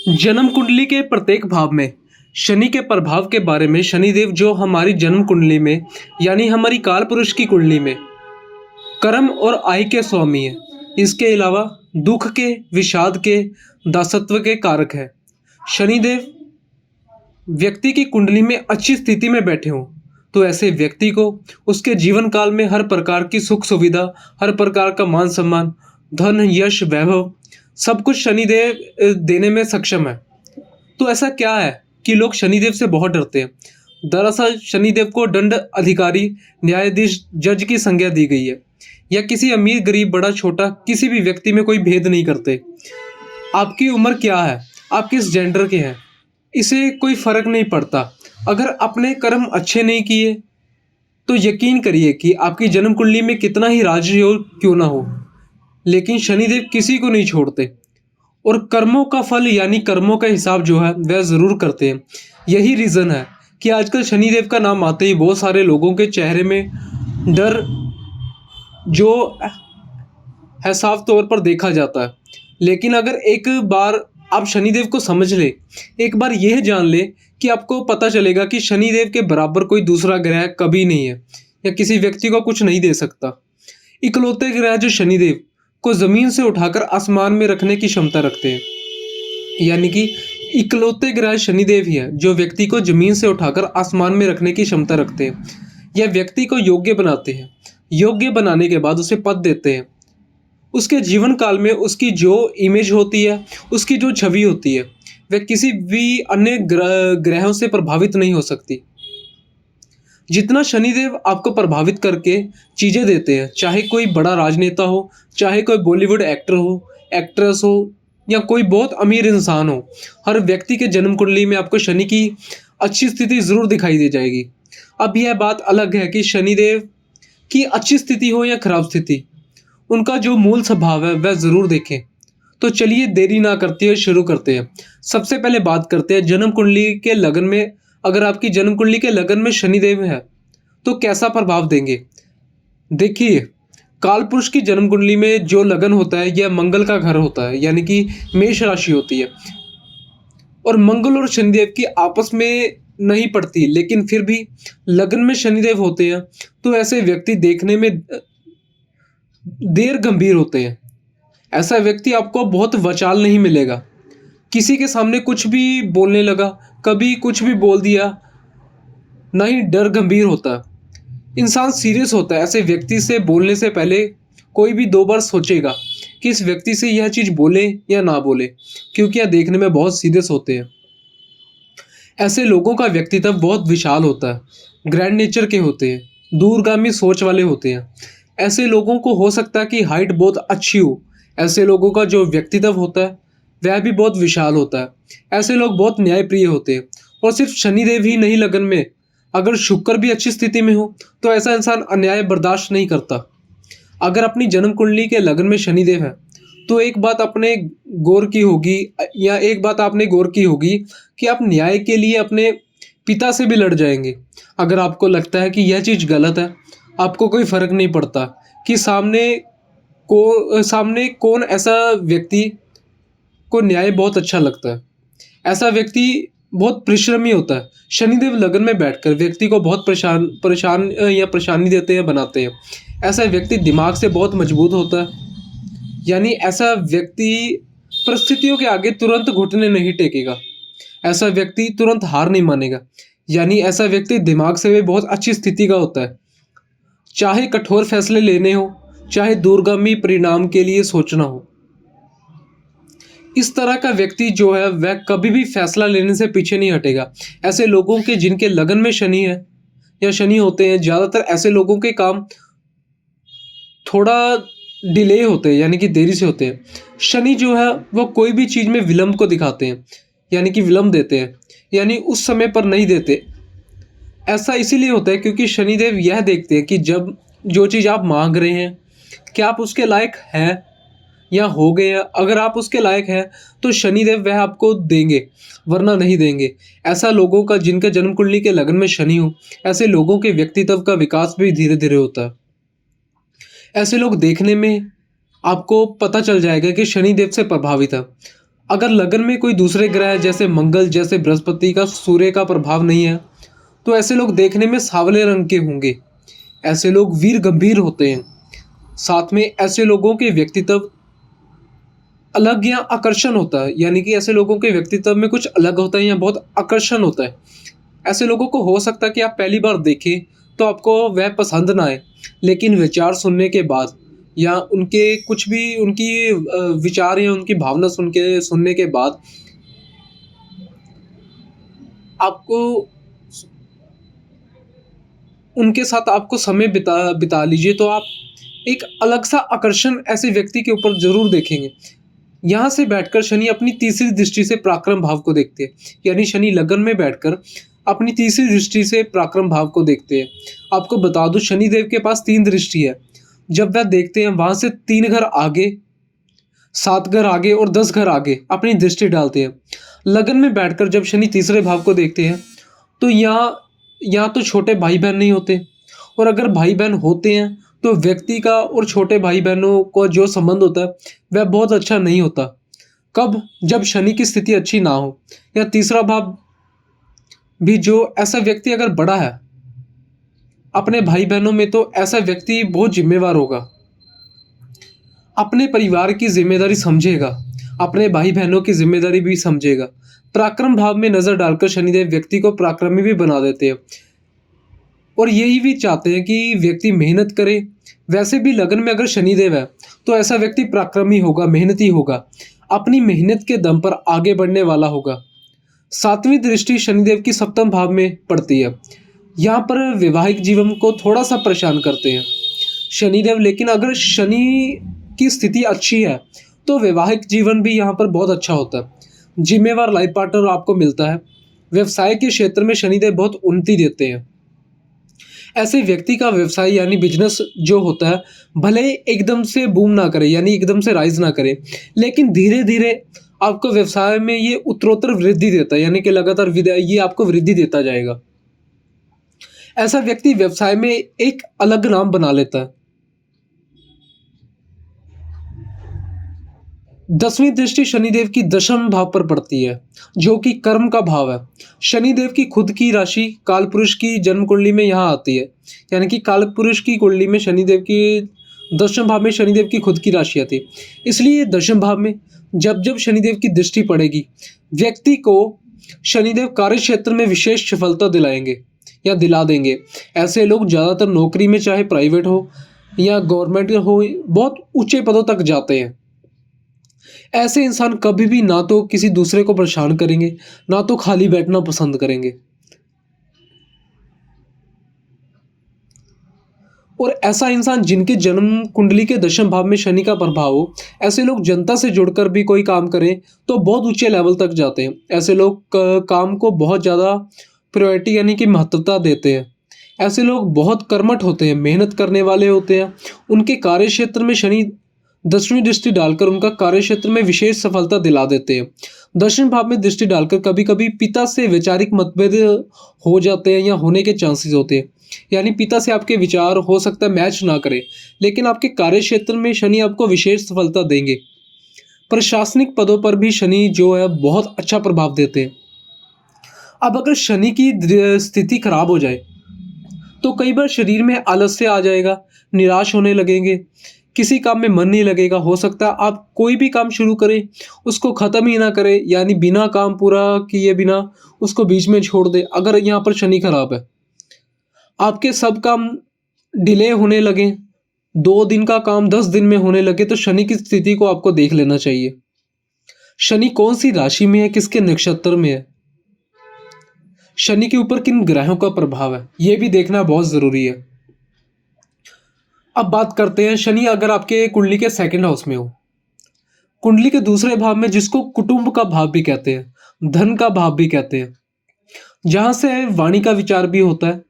जन्म कुंडली के प्रत्येक भाव में शनि के प्रभाव के बारे में शनिदेव जो हमारी जन्म कुंडली में यानी हमारी काल पुरुष की कुंडली में कर्म और आय के स्वामी है। इसके अलावा दुख के, विषाद के, दासत्व के कारक है। शनिदेव व्यक्ति की कुंडली में अच्छी स्थिति में बैठे हों तो ऐसे व्यक्ति को उसके जीवन काल में हर प्रकार की सुख सुविधा, हर प्रकार का मान सम्मान, धन, यश, वैभव सब कुछ शनिदेव देने में सक्षम है। तो ऐसा क्या है कि लोग शनिदेव से बहुत डरते हैं? दरअसल शनिदेव को दंड अधिकारी, न्यायाधीश, जज की संज्ञा दी गई है। या किसी अमीर, गरीब, बड़ा, छोटा किसी भी व्यक्ति में कोई भेद नहीं करते। आपकी उम्र क्या है, आप किस जेंडर के हैं, इसे कोई फर्क नहीं पड़ता। अगर अपने कर्म अच्छे नहीं किए तो यकीन करिए कि आपकी जन्म कुंडली में कितना ही राजयोग क्यों ना हो, लेकिन शनिदेव किसी को नहीं छोड़ते और कर्मों का फल यानी कर्मों का हिसाब जो है वह ज़रूर करते हैं। यही रीज़न है कि आजकल शनिदेव का नाम आते ही बहुत सारे लोगों के चेहरे में डर जो है साफ तौर पर देखा जाता है। लेकिन अगर एक बार आप शनिदेव को समझ ले, एक बार यह जान ले कि आपको पता चलेगा कि शनिदेव के बराबर कोई दूसरा ग्रह कभी नहीं है या किसी व्यक्ति को कुछ नहीं दे सकता। इकलौते ग्रह जो शनिदेव को ज़मीन से उठाकर आसमान में रखने की क्षमता रखते हैं, यानी कि इकलौते ग्रह शनिदेव ही है जो व्यक्ति को ज़मीन से उठाकर आसमान में रखने की क्षमता रखते हैं। यह व्यक्ति को योग्य बनाते हैं। योग्य बनाने के बाद उसे पद देते हैं। उसके जीवन काल में उसकी जो इमेज होती है, उसकी जो छवि होती है, वह किसी भी अन्य ग्रहों से प्रभावित नहीं हो सकती। जितना शनिदेव आपको प्रभावित करके चीज़ें देते हैं, चाहे कोई बड़ा राजनेता हो, चाहे कोई बॉलीवुड एक्टर हो, एक्ट्रेस हो, या कोई बहुत अमीर इंसान हो, हर व्यक्ति के जन्म कुंडली में आपको शनि की अच्छी स्थिति ज़रूर दिखाई दे जाएगी। अब यह बात अलग है कि शनिदेव की अच्छी स्थिति हो या खराब स्थिति, उनका जो मूल स्वभाव है वह ज़रूर देखें। तो चलिए देरी ना करते हुए शुरू करते हैं। सबसे पहले बात करते हैं जन्म कुंडली के लगन में। अगर आपकी जन्म कुंडली के लगन में शनिदेव है तो कैसा प्रभाव देंगे? देखिए, काल पुरुष की जन्म कुंडली में जो लगन होता है यह मंगल का घर होता है, यानी कि मेष राशि होती है। और मंगल और शनिदेव की आपस में नहीं पड़ती, लेकिन फिर भी लगन में शनिदेव होते हैं तो ऐसे व्यक्ति देखने में देर गंभीर होते हैं। ऐसा व्यक्ति आपको बहुत वचाल नहीं मिलेगा। किसी के सामने कुछ भी बोलने लगा, कभी कुछ भी बोल दिया, ना ही डर गंभीर होता है। इंसान सीरियस होता है। ऐसे व्यक्ति से बोलने से पहले कोई भी दो बार सोचेगा कि इस व्यक्ति से यह चीज़ बोले या ना बोले, क्योंकि यह देखने में बहुत सीरियस होते हैं। ऐसे लोगों का व्यक्तित्व बहुत विशाल होता है, ग्रैंड नेचर के होते हैं, दूरगामी सोच वाले होते हैं। ऐसे लोगों को हो सकता है कि हाइट बहुत अच्छी हो। ऐसे लोगों का जो व्यक्तित्व होता है वह भी बहुत विशाल होता है। ऐसे लोग बहुत न्यायप्रिय होते हैं। और सिर्फ शनिदेव ही नहीं लगन में, अगर शुक्र भी अच्छी स्थिति में हो तो ऐसा इंसान अन्याय बर्दाश्त नहीं करता। अगर अपनी जन्म कुंडली के लगन में शनिदेव है तो एक बात आपने गौर की होगी, या एक बात आपने गौर की होगी कि आप न्याय के लिए अपने पिता से भी लड़ जाएंगे। अगर आपको लगता है कि यह चीज़ गलत है, आपको कोई फर्क नहीं पड़ता कि सामने कौन ऐसा व्यक्ति को न्याय बहुत अच्छा लगता है। ऐसा व्यक्ति बहुत परिश्रमी होता है। शनिदेव लगन में बैठकर व्यक्ति को बहुत परेशानी देते हैं, बनाते हैं। ऐसा व्यक्ति दिमाग से बहुत मजबूत होता है, यानी ऐसा व्यक्ति परिस्थितियों के आगे तुरंत घुटने नहीं टेकेगा। ऐसा व्यक्ति तुरंत हार नहीं मानेगा, यानी ऐसा व्यक्ति दिमाग से भी बहुत अच्छी स्थिति का होता है। चाहे कठोर फैसले लेने हो, चाहे दूरगामी परिणाम के लिए सोचना हो, इस तरह का व्यक्ति जो है वह कभी भी फैसला लेने से पीछे नहीं हटेगा। ऐसे लोगों के जिनके लगन में शनि है या शनि होते हैं, ज़्यादातर ऐसे लोगों के काम थोड़ा डिले होते हैं, यानी कि देरी से होते हैं। शनि जो है वो कोई भी चीज़ में विलंब को दिखाते हैं, यानी कि विलंब देते हैं, यानी उस समय पर नहीं देते। ऐसा इसीलिए होता है क्योंकि शनिदेव यह देखते हैं कि जब जो चीज़ आप मांग रहे हैं क्या आप उसके लायक हैं या हो गए हैं। अगर आप उसके लायक हैं तो शनिदेव वह आपको देंगे, वरना नहीं देंगे। ऐसा लोगों का जिनका जन्म कुंडली के लगन में शनि हो, ऐसे लोगों के व्यक्तित्व का विकास भी धीरे धीरे होता है। ऐसे लोग देखने में आपको पता चल जाएगा कि शनिदेव से प्रभावित है। अगर लगन में कोई दूसरे ग्रह जैसे मंगल, जैसे बृहस्पति का, सूर्य का प्रभाव नहीं है, तो ऐसे लोग देखने में सांवले रंग के होंगे। ऐसे लोग वीर गंभीर होते हैं। साथ में ऐसे लोगों के व्यक्तित्व अलग या आकर्षण होता है, यानी कि ऐसे लोगों के व्यक्तित्व में कुछ अलग होता है या बहुत आकर्षण होता है। ऐसे लोगों को हो सकता है कि आप पहली बार देखें तो आपको वह पसंद ना आए, लेकिन विचार सुनने के बाद या उनके कुछ भी उनकी विचार या उनकी भावना सुनने के बाद आपको उनके साथ आपको समय बिता बिता लीजिए तो आप एक अलग सा आकर्षण ऐसे व्यक्ति के ऊपर जरूर देखेंगे। यहाँ से बैठकर शनि अपनी तीसरी दृष्टि से पराक्रम भाव को देखते हैं, यानी शनि लगन में बैठकर अपनी तीसरी दृष्टि से पराक्रम भाव को देखते हैं। आपको बता दूं, शनिदेव के पास 3 दृष्टि है। जब वह देखते हैं वहां से 3 घर आगे, 7 घर आगे और 10 घर आगे अपनी दृष्टि डालते हैं। लगन में बैठकर जब शनि तीसरे भाव को देखते हैं तो यहाँ तो छोटे भाई बहन नहीं होते, और अगर भाई बहन होते हैं तो व्यक्ति का और छोटे भाई बहनों का जो संबंध होता है वह बहुत अच्छा नहीं होता। कब? जब शनि की स्थिति अच्छी ना हो, या तीसरा भाव भी जो ऐसा व्यक्ति अगर बड़ा है अपने भाई बहनों में, तो ऐसा व्यक्ति बहुत जिम्मेवार होगा, अपने परिवार की जिम्मेदारी समझेगा, अपने भाई बहनों की जिम्मेदारी भी समझेगा। पराक्रम भाव में नजर डालकर शनिदेव व्यक्ति को पराक्रमी भी बना देते हैं, और यही भी चाहते हैं कि व्यक्ति मेहनत करे। वैसे भी लगन में अगर शनिदेव है तो ऐसा व्यक्ति पराक्रमी होगा, मेहनती होगा, अपनी मेहनत के दम पर आगे बढ़ने वाला होगा। 7वीं दृष्टि शनिदेव की 7वें भाव में पड़ती है। यहाँ पर वैवाहिक जीवन को थोड़ा सा परेशान करते हैं शनिदेव, लेकिन अगर शनि की स्थिति अच्छी है तो वैवाहिक जीवन भी यहाँ पर बहुत अच्छा होता है। जिम्मेवार लाइफ पार्टनर आपको मिलता है। व्यवसाय के क्षेत्र में शनिदेव बहुत उन्नति देते हैं। ऐसे व्यक्ति का व्यवसाय यानी बिजनेस जो होता है, भले ही एकदम से बूम ना करे, यानी एकदम से राइज ना करे, लेकिन धीरे धीरे आपको व्यवसाय में ये उत्तरोत्तर वृद्धि देता है, यानी कि लगातार ये आपको वृद्धि देता जाएगा। ऐसा व्यक्ति व्यवसाय में एक अलग नाम बना लेता है। 10वीं दृष्टि शनिदेव की 10वें भाव पर पड़ती है, जो कि कर्म का भाव है। शनिदेव की खुद की राशि कालपुरुष की जन्म कुंडली में यहाँ आती है, यानी कि कालपुरुष की कुंडली में शनिदेव की 10वें भाव में शनिदेव की खुद की राशि आती है। इसलिए 10वें भाव में जब जब शनिदेव की दृष्टि पड़ेगी, व्यक्ति को शनिदेव कार्य क्षेत्र में विशेष सफलता दिलाएंगे या दिला देंगे। ऐसे लोग ज़्यादातर नौकरी में, चाहे प्राइवेट हो या गवर्नमेंट हो, बहुत ऊंचे पदों तक जाते हैं। ऐसे इंसान कभी भी ना तो किसी दूसरे को परेशान करेंगे, ना तो खाली बैठना पसंद करेंगे। और ऐसा इंसान जिनके जन्म कुंडली के 10वें भाव में शनि का प्रभाव हो, ऐसे लोग जनता से जुड़कर भी कोई काम करें तो बहुत ऊंचे लेवल तक जाते हैं। ऐसे लोग काम को बहुत ज़्यादा प्रायोरिटी यानी कि महत्वता देते हैं। ऐसे लोग बहुत कर्मठ होते हैं, मेहनत करने वाले होते हैं। उनके कार्य क्षेत्र में शनि 10वीं दृष्टि डालकर उनका कार्य क्षेत्र में विशेष सफलता दिला देते हैं। 10वें भाव में दृष्टि डालकर कभी कभी पिता से वैचारिक मतभेद हो जाते हैं या होने के चांसेस होते हैं, यानी पिता से आपके विचार हो सकता है मैच ना करें, लेकिन आपके कार्य क्षेत्र में शनि आपको विशेष सफलता देंगे। प्रशासनिक पदों पर भी शनि जो है बहुत अच्छा प्रभाव देते हैं। अब अगर शनि की स्थिति खराब हो जाए तो कई बार शरीर में आलस्य आ जाएगा, निराश होने लगेंगे, किसी काम में मन नहीं लगेगा। हो सकता है आप कोई भी काम शुरू करें उसको ख़त्म ही ना करें, यानी बिना काम पूरा किए बिना उसको बीच में छोड़ दे। अगर यहाँ पर शनि खराब है, आपके सब काम डिले होने लगे, 2 दिन का काम 10 दिन में होने लगे, तो शनि की स्थिति को आपको देख लेना चाहिए। शनि कौन सी राशि में है, किसके नक्षत्र में है, शनि के ऊपर किन ग्रहों का प्रभाव है, यह भी देखना बहुत जरूरी है। अब बात करते हैं, शनि अगर आपके कुंडली के 2nd हाउस में हो, कुंडली के दूसरे भाव में, जिसको कुटुंब का भाव भी कहते हैं, धन का भाव भी कहते हैं, जहां से वाणी का विचार भी होता है,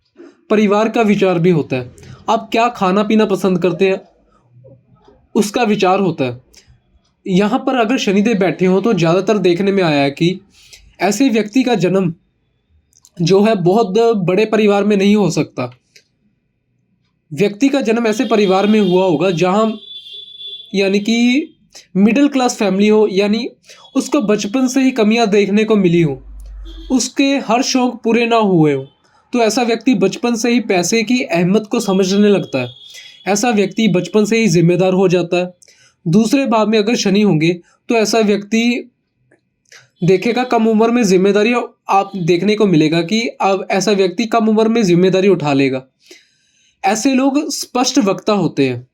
परिवार का विचार भी होता है, आप क्या खाना पीना पसंद करते हैं उसका विचार होता है। यहाँ पर अगर शनिदेव बैठे हो तो ज़्यादातर देखने में आया है कि ऐसे व्यक्ति का जन्म जो है बहुत बड़े परिवार में नहीं हो सकता। व्यक्ति का जन्म ऐसे परिवार में हुआ होगा जहाँ यानी कि मिडिल क्लास फैमिली हो, यानी उसको बचपन से ही कमियां देखने को मिली हो, उसके हर शौक पूरे ना हुए हो, तो ऐसा व्यक्ति बचपन से ही पैसे की अहमियत को समझने लगता है। ऐसा व्यक्ति बचपन से ही जिम्मेदार हो जाता है। दूसरे भाव में अगर शनि होंगे तो ऐसा व्यक्ति देखेगा कम उम्र में जिम्मेदारी, आप देखने को मिलेगा कि अब ऐसा व्यक्ति कम उम्र में जिम्मेदारी उठा लेगा। ऐसे लोग स्पष्ट वक्ता होते हैं,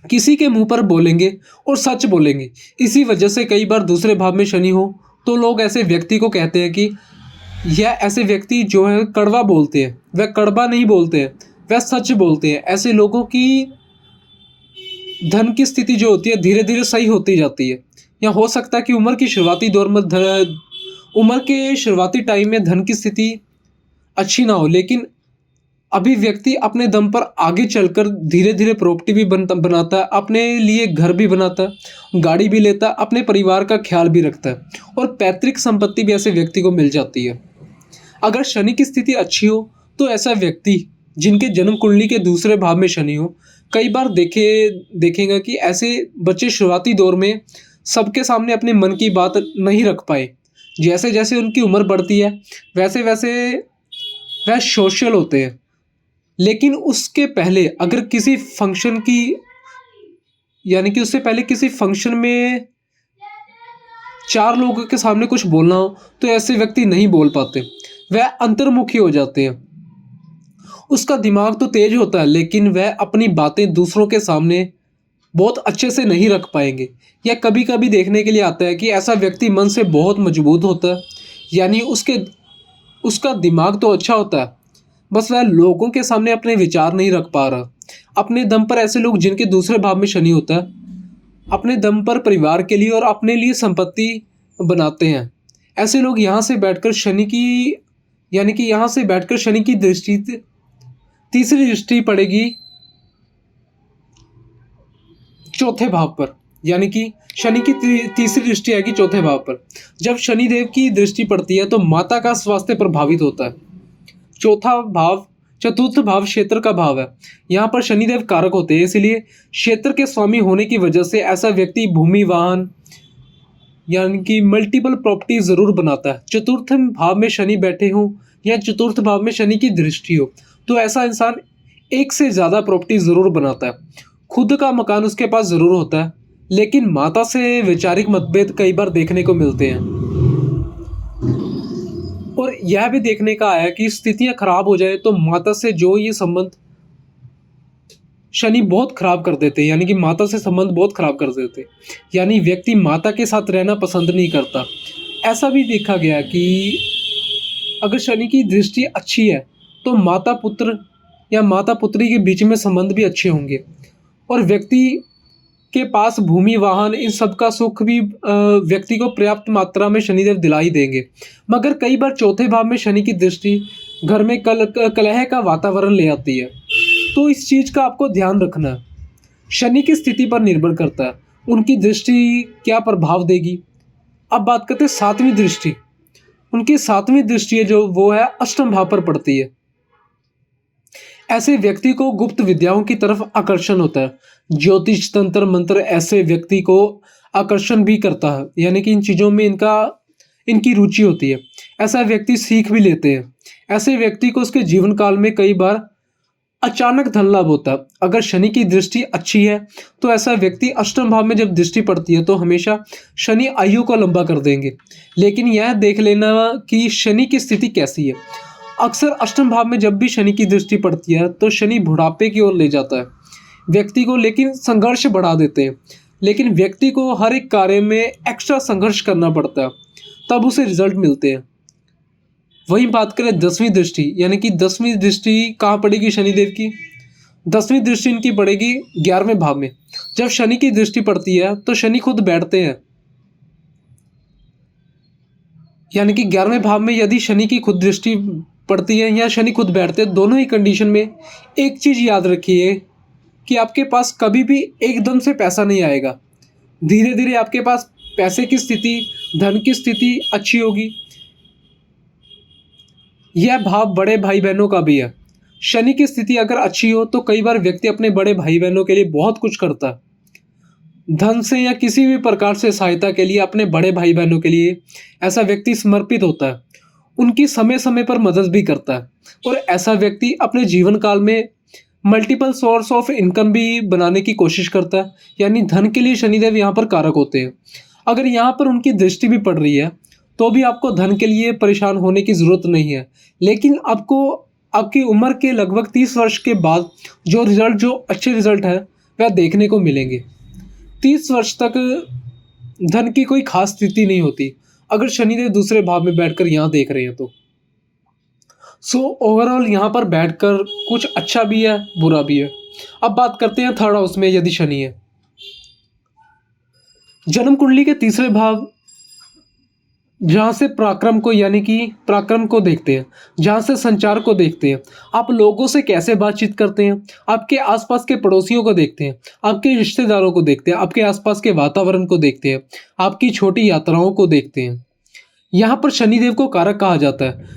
किसी के मुंह पर बोलेंगे और सच बोलेंगे। इसी वजह से कई बार दूसरे भाव में शनि हो तो लोग ऐसे व्यक्ति को कहते हैं कि यह ऐसे व्यक्ति जो है कड़वा बोलते हैं, वह कड़वा नहीं बोलते हैं, वह सच बोलते हैं। ऐसे लोगों की धन की स्थिति जो होती है धीरे धीरे सही होती जाती है। या हो सकता है कि उम्र की शुरुआती दौर में उम्र के शुरुआती टाइम में धन की स्थिति अच्छी ना हो, लेकिन अभी व्यक्ति अपने दम पर आगे चलकर धीरे धीरे प्रॉपर्टी भी बनाता है, अपने लिए घर भी बनाता है, गाड़ी भी लेता है, अपने परिवार का ख्याल भी रखता है और पैतृक संपत्ति भी ऐसे व्यक्ति को मिल जाती है। अगर शनि की स्थिति अच्छी हो तो ऐसा व्यक्ति जिनके जन्म कुंडली के दूसरे भाव में शनि हो, कई बार देखेगा कि ऐसे बच्चे शुरुआती दौर में सबके सामने अपने मन की बात नहीं रख पाए। जैसे जैसे उनकी उम्र बढ़ती है वैसे वैसे वह सोशल होते हैं, लेकिन उसके पहले अगर किसी फंक्शन की, यानी कि उससे पहले किसी फंक्शन में 4 लोगों के सामने कुछ बोलना हो तो ऐसे व्यक्ति नहीं बोल पाते, वह अंतर्मुखी हो जाते हैं। उसका दिमाग तो तेज होता है लेकिन वह अपनी बातें दूसरों के सामने बहुत अच्छे से नहीं रख पाएंगे। या कभी कभी देखने के लिए आता है कि ऐसा व्यक्ति मन से बहुत मजबूत होता है, यानी उसका दिमाग तो अच्छा होता है, बस वह लोगों के सामने अपने विचार नहीं रख पा रहा अपने दम पर। ऐसे लोग जिनके दूसरे भाव में शनि होता है अपने दम पर परिवार के लिए और अपने लिए संपत्ति बनाते हैं। ऐसे लोग यहाँ से बैठकर शनि की, यानी कि यहाँ से बैठकर शनि की दृष्टि, तीसरी दृष्टि पड़ेगी चौथे भाव पर, यानी कि शनि की तीसरी दृष्टि आएगी चौथे भाव पर। जब शनि देव की दृष्टि पड़ती है तो माता का स्वास्थ्य प्रभावित होता है। चतुर्थ भाव क्षेत्र का भाव है, यहाँ पर शनिदेव कारक होते हैं, इसलिए क्षेत्र के स्वामी होने की वजह से ऐसा व्यक्ति भूमि, वाहन, यानी कि मल्टीपल प्रॉपर्टी जरूर बनाता है। चतुर्थ भाव में शनि बैठे हो या चतुर्थ भाव में शनि की दृष्टि हो तो ऐसा इंसान एक से ज्यादा प्रॉपर्टी जरूर बनाता है। खुद का मकान उसके पास जरूर होता है, लेकिन माता से वैचारिक मतभेद कई बार देखने को मिलते हैं। और यह भी देखने का आया कि स्थितियां खराब हो जाए तो माता से जो ये संबंध शनि बहुत खराब कर देते हैं, यानी कि माता से संबंध बहुत खराब कर देते, यानी व्यक्ति माता के साथ रहना पसंद नहीं करता। ऐसा भी देखा गया कि अगर शनि की दृष्टि अच्छी है तो माता पुत्र या माता पुत्री के बीच में संबंध भी अच्छे होंगे और व्यक्ति के पास भूमि, वाहन, इन सब का सुख भी व्यक्ति को पर्याप्त मात्रा में शनिदेव दिला ही देंगे। मगर कई बार चौथे भाव में शनि की दृष्टि घर में कलह का वातावरण ले आती है, तो इस चीज का आपको ध्यान रखना है। शनि की स्थिति पर निर्भर करता है उनकी दृष्टि क्या प्रभाव देगी। अब बात करते हैं सातवीं दृष्टि। उनकी सातवीं दृष्टि है जो वो है अष्टम भाव पर पड़ती है। ऐसे व्यक्ति को गुप्त विद्याओं की तरफ आकर्षण होता है। ज्योतिष, तंत्र, मंत्र ऐसे व्यक्ति को आकर्षण भी करता है, यानी कि इन चीजों में इनकी रुचि होती है। ऐसा व्यक्ति सीख भी लेते हैं। ऐसे व्यक्ति को उसके जीवन काल में कई बार अचानक धन लाभ होता है। अगर शनि की दृष्टि अच्छी है तो ऐसा व्यक्ति अष्टम भाव में जब दृष्टि पड़ती है तो हमेशा शनि आयु को लंबा कर देंगे। लेकिन यह देख लेना कि शनि की स्थिति कैसी है। अक्सर अष्टम भाव में जब भी शनि की दृष्टि पड़ती है तो शनि बुढ़ापे की ओर ले जाता है व्यक्ति को, लेकिन संघर्ष बढ़ा देते हैं। लेकिन व्यक्ति को हर एक कार्य में एक्स्ट्रा संघर्ष करना पड़ता है, तब उसे रिजल्ट मिलते हैं। वहीं बात करें दसवीं दृष्टि, यानी कि 10वीं दृष्टि कहाँ पड़ेगी शनिदेव की? 10वीं दृष्टि इनकी पड़ेगी 11वें भाव में। जब शनि की दृष्टि पड़ती है तो शनि खुद बैठते हैं, यानी कि 11वें भाव में यदि शनि की खुद दृष्टि पड़ती है या शनि खुद बैठते हैं, दोनों ही कंडीशन में एक चीज याद रखिए कि आपके पास कभी भी एकदम से पैसा नहीं आएगा। धीरे धीरे आपके पास पैसे की स्थिति, धन की स्थिति अच्छी होगी। यह भाव बड़े भाई बहनों का भी है। शनि की स्थिति अगर अच्छी हो तो कई बार व्यक्ति अपने बड़े भाई बहनों के लिए बहुत कुछ करता है। धन से या किसी भी प्रकार से सहायता के लिए अपने बड़े भाई बहनों के लिए ऐसा व्यक्ति समर्पित होता है, उनकी समय समय पर मदद भी करता है। और ऐसा व्यक्ति अपने जीवन काल में मल्टीपल सोर्स ऑफ इनकम भी बनाने की कोशिश करता है, यानी धन के लिए शनिदेव यहाँ पर कारक होते हैं। अगर यहाँ पर उनकी दृष्टि भी पड़ रही है तो भी आपको धन के लिए परेशान होने की ज़रूरत नहीं है, लेकिन आपको आपकी उम्र के लगभग 30 वर्ष के बाद जो अच्छे रिजल्ट है वह देखने को मिलेंगे। 30 वर्ष तक धन की कोई खास स्थिति नहीं होती अगर शनिदेव दूसरे भाव में बैठकर यहाँ देख रहे हैं तो। सो ओवरऑल यहाँ पर बैठकर कुछ अच्छा भी है, बुरा भी है। अब बात करते हैं थर्ड हाउस में यदि शनि है। जन्म कुंडली के तीसरे भाव जहाँ से पराक्रम को यानी कि पराक्रम को देखते हैं, जहाँ से संचार को देखते हैं, आप लोगों से कैसे बातचीत करते हैं, आपके आसपास के पड़ोसियों को देखते हैं, आपके रिश्तेदारों को देखते हैं, आपके आसपास के वातावरण को देखते हैं, आपकी छोटी यात्राओं को देखते हैं। यहाँ पर शनिदेव को कारक कहा जाता है।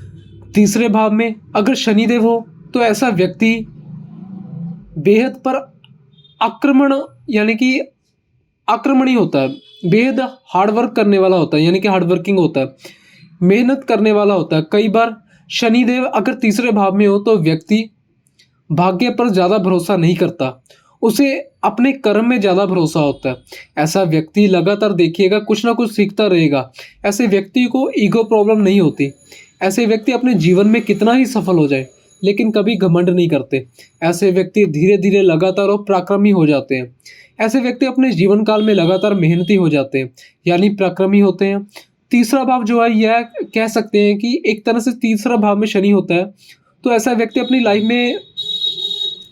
तीसरे भाव में अगर शनिदेव हो तो ऐसा व्यक्ति बेहद पर आक्रमण यानी कि आक्रमणी होता है, बेहद हार्डवर्क करने वाला होता है, यानी कि हार्डवर्किंग होता है, मेहनत करने वाला होता है। कई बार शनिदेव अगर तीसरे भाव में हो तो व्यक्ति भाग्य पर ज़्यादा भरोसा नहीं करता, उसे अपने कर्म में ज़्यादा भरोसा होता है। ऐसा व्यक्ति लगातार देखिएगा कुछ ना कुछ सीखता रहेगा। ऐसे व्यक्ति को ईगो प्रॉब्लम नहीं होती। ऐसे व्यक्ति अपने जीवन में कितना ही सफल हो जाए लेकिन कभी घमंड नहीं करते। ऐसे व्यक्ति धीरे धीरे लगातार और पराक्रमी हो जाते हैं। ऐसे व्यक्ति अपने जीवन काल में लगातार मेहनती हो जाते हैं, यानी पराक्रमी होते हैं। तीसरा भाव जो है यह कह सकते हैं कि एक तरह से तीसरा भाव में शनि होता है तो ऐसा व्यक्ति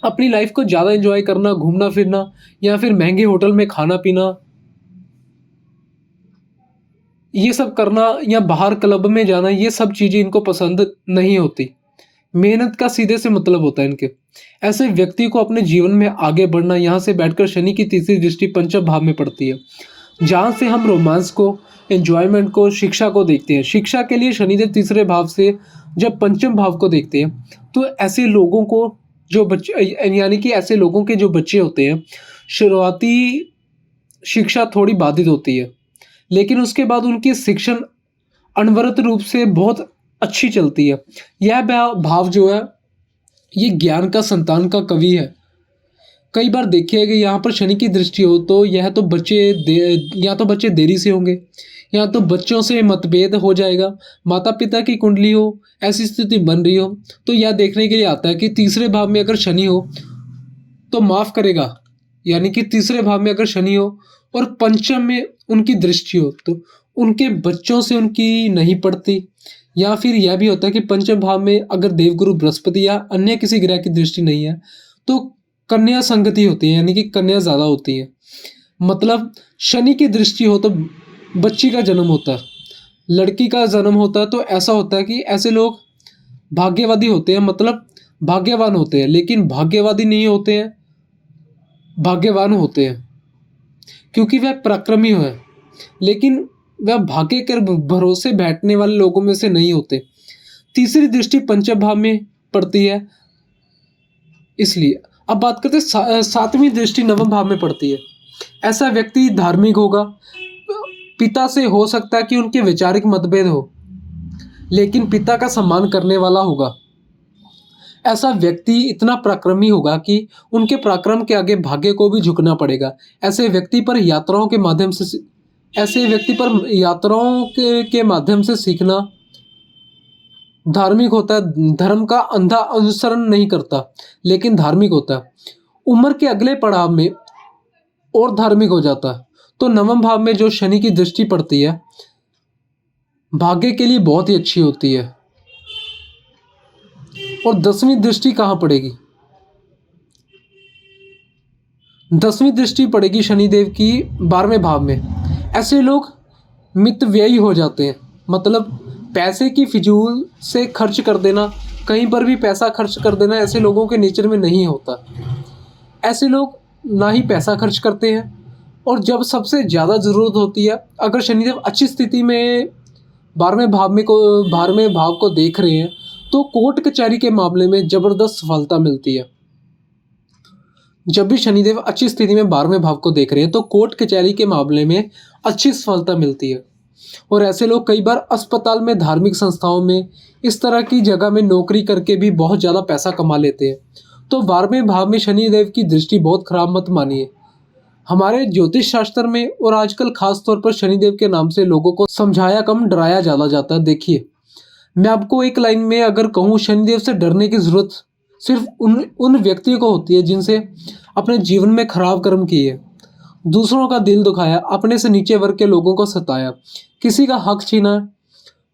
अपनी लाइफ को ज़्यादा एंजॉय करना, घूमना फिरना या फिर महंगे होटल में खाना पीना, ये सब करना या बाहर क्लब में जाना, ये सब चीज़ें इनको पसंद नहीं होती। मेहनत का सीधे से मतलब होता है इनके। ऐसे व्यक्ति को अपने जीवन में आगे बढ़ना, यहाँ से बैठकर शनि की तीसरी दृष्टि पंचम भाव में पड़ती है, जहाँ से हम रोमांस को, एंजॉयमेंट को, शिक्षा को देखते हैं। शिक्षा के लिए शनिदेव तीसरे भाव से जब पंचम भाव को देखते हैं तो ऐसे लोगों को जो बच्चे यानी कि ऐसे लोगों के जो बच्चे होते हैं, शुरुआती शिक्षा थोड़ी बाधित होती है, लेकिन उसके बाद उनकी शिक्षण अनवरत रूप से बहुत अच्छी चलती है। यह भाव जो है ये ज्ञान का, संतान का कवि है। कई बार देखिए कि यहाँ पर शनि की दृष्टि हो तो या तो बच्चे देरी से होंगे या तो बच्चों से मतभेद हो जाएगा। माता पिता की कुंडली हो, ऐसी स्थिति बन रही हो तो यह देखने के लिए आता है कि तीसरे भाव में अगर शनि हो तो माफ़ करेगा, यानी कि तीसरे भाव में अगर शनि हो और पंचम में उनकी दृष्टि हो तो उनके बच्चों से उनकी नहीं पड़ती। या फिर यह भी होता है कि पंचम भाव में अगर देवगुरु बृहस्पति या अन्य किसी ग्रह की दृष्टि नहीं है तो कन्या संगति होती है, यानी कि कन्या ज़्यादा होती है। मतलब शनि की दृष्टि हो तो बच्ची का जन्म होता है, लड़की का जन्म होता है। तो ऐसा होता है कि ऐसे लोग भाग्यवादी होते हैं, मतलब भाग्यवान होते हैं, लेकिन भाग्यवादी नहीं होते हैं, भाग्यवान होते हैं क्योंकि वह पराक्रमी है, लेकिन वह भाग्य के भरोसे बैठने वाले लोगों में से नहीं होते। तीसरी दृष्टि पंचम भाव में पड़ती है इसलिए। अब बात करते हैं सातवीं दृष्टि नवम भाव में पड़ती है। ऐसा व्यक्ति धार्मिक होगा। पिता से हो सकता है कि उनके वैचारिक मतभेद हो, लेकिन पिता का सम्मान करने वाला होगा। ऐसा व्यक्ति इतना पराक्रमी होगा कि उनके पराक्रम के आगे भाग्य को भी झुकना पड़ेगा। ऐसे व्यक्ति पर यात्राओं के माध्यम से सीखना धार्मिक होता है। धर्म का अंधा अनुसरण नहीं करता, लेकिन धार्मिक होता है। उम्र के अगले पड़ाव में और धार्मिक हो जाता है। तो नवम भाव में जो शनि की दृष्टि पड़ती है भाग्य के लिए बहुत ही अच्छी होती है। और 10वीं दृष्टि कहाँ पड़ेगी? 10वीं दृष्टि पड़ेगी शनिदेव की 12वें भाव में। ऐसे लोग मितव्ययी हो जाते हैं, मतलब पैसे की फिजूल से खर्च कर देना, कहीं पर भी पैसा खर्च कर देना ऐसे लोगों के नेचर में नहीं होता। ऐसे लोग ना ही पैसा खर्च करते हैं, और जब सबसे ज़्यादा ज़रूरत होती है, अगर शनिदेव अच्छी स्थिति में 12वें भाव को देख रहे हैं तो कोर्ट कचहरी के मामले में ज़बरदस्त सफलता मिलती है। जब भी शनिदेव अच्छी स्थिति में 12वें भाव को देख रहे हैं तो कोर्ट कचहरी के मामले में अच्छी सफलता मिलती है। और ऐसे लोग कई बार अस्पताल में, धार्मिक संस्थाओं में, इस तरह की जगह में नौकरी करके भी बहुत ज़्यादा पैसा कमा लेते हैं। तो 12वें भाव में शनिदेव की दृष्टि बहुत खराब मत मानिए। हमारे ज्योतिष शास्त्र में और आजकल खास तौर पर शनिदेव के नाम से लोगों को समझाया कम, डराया ज़्यादा जाता है। देखिए, मैं आपको एक लाइन में अगर कहूँ, शनिदेव से डरने की ज़रूरत सिर्फ उन उन व्यक्तियों को होती है जिनसे अपने जीवन में खराब कर्म किए, दूसरों का दिल दुखाया, अपने से नीचे वर्ग के लोगों को सताया, किसी का हक छीना,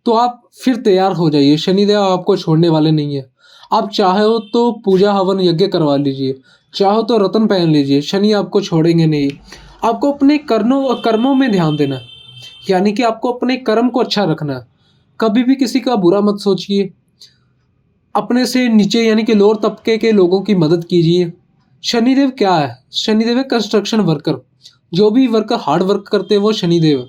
तो आप फिर तैयार हो जाइए, शनिदेव आपको छोड़ने वाले नहीं है। आप चाहो तो पूजा हवन यज्ञ करवा लीजिए, चाहो तो रत्न पहन लीजिए, शनि आपको छोड़ेंगे नहीं। आपको अपने कर्मों में ध्यान देना है, यानी कि आपको अपने कर्म को अच्छा रखना है। कभी भी किसी का बुरा मत सोचिए, अपने से नीचे यानी कि लोअर तबके के लोगों की मदद कीजिए। शनिदेव क्या है? शनिदेव है कंस्ट्रक्शन वर्कर। जो भी वर्कर हार्ड वर्क करते हैं वो शनिदेव है।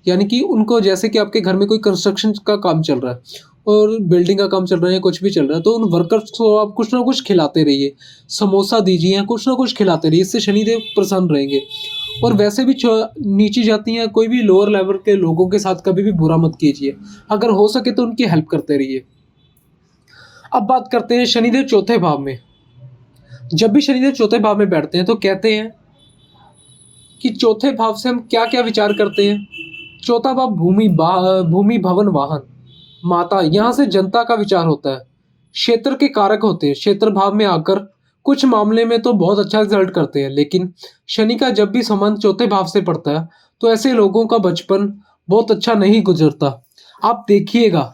यानी कि उनको, जैसे कि आपके घर में कोई कंस्ट्रक्शन का काम चल रहा है और बिल्डिंग का काम चल रहा है या कुछ भी चल रहा है, तो उन वर्कर्स को आप कुछ ना कुछ खिलाते रहिए, समोसा दीजिए या कुछ ना कुछ खिलाते रहिए, इससे शनिदेव प्रसन्न रहेंगे। और वैसे भी नीची जाती हैं कोई भी लोअर लेवल के लोगों के साथ कभी भी बुरा मत कीजिए, अगर हो सके तो उनकी हेल्प करते रहिए। अब बात करते हैं शनिदेव चौथे भाव में। जब भी शनिदेव चौथे भाव में बैठते हैं तो कहते हैं कि चौथे भाव से हम क्या क्या विचार करते हैं। चौथा भाव भूमि भवन वाहन माता, यहाँ से जनता का विचार होता है। क्षेत्र के कारक होते हैं, क्षेत्र भाव में आकर कुछ मामले में तो बहुत अच्छा रिजल्ट करते हैं, लेकिन शनि का जब भी संबंध चौथे भाव से पड़ता है तो ऐसे लोगों का बचपन बहुत अच्छा नहीं गुजरता। आप देखिएगा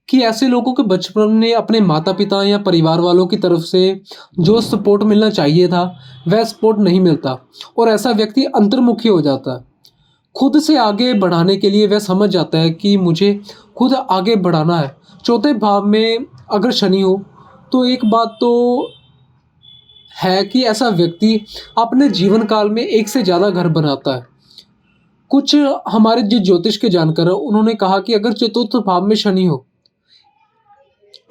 कि ऐसे लोगों के बचपन में अपने माता पिता या परिवार वालों की तरफ से जो सपोर्ट मिलना चाहिए था वह सपोर्ट नहीं मिलता और ऐसा व्यक्ति अंतर्मुखी हो जाता है। खुद से आगे बढ़ाने के लिए वह समझ जाता है कि मुझे खुद आगे बढ़ाना है। चौथे भाव में अगर शनि हो तो एक बात तो है कि ऐसा व्यक्ति अपने जीवन काल में एक से ज़्यादा घर बनाता है। कुछ हमारे जो ज्योतिष के जानकार हैं उन्होंने कहा कि अगर चतुर्थ भाव में शनि हो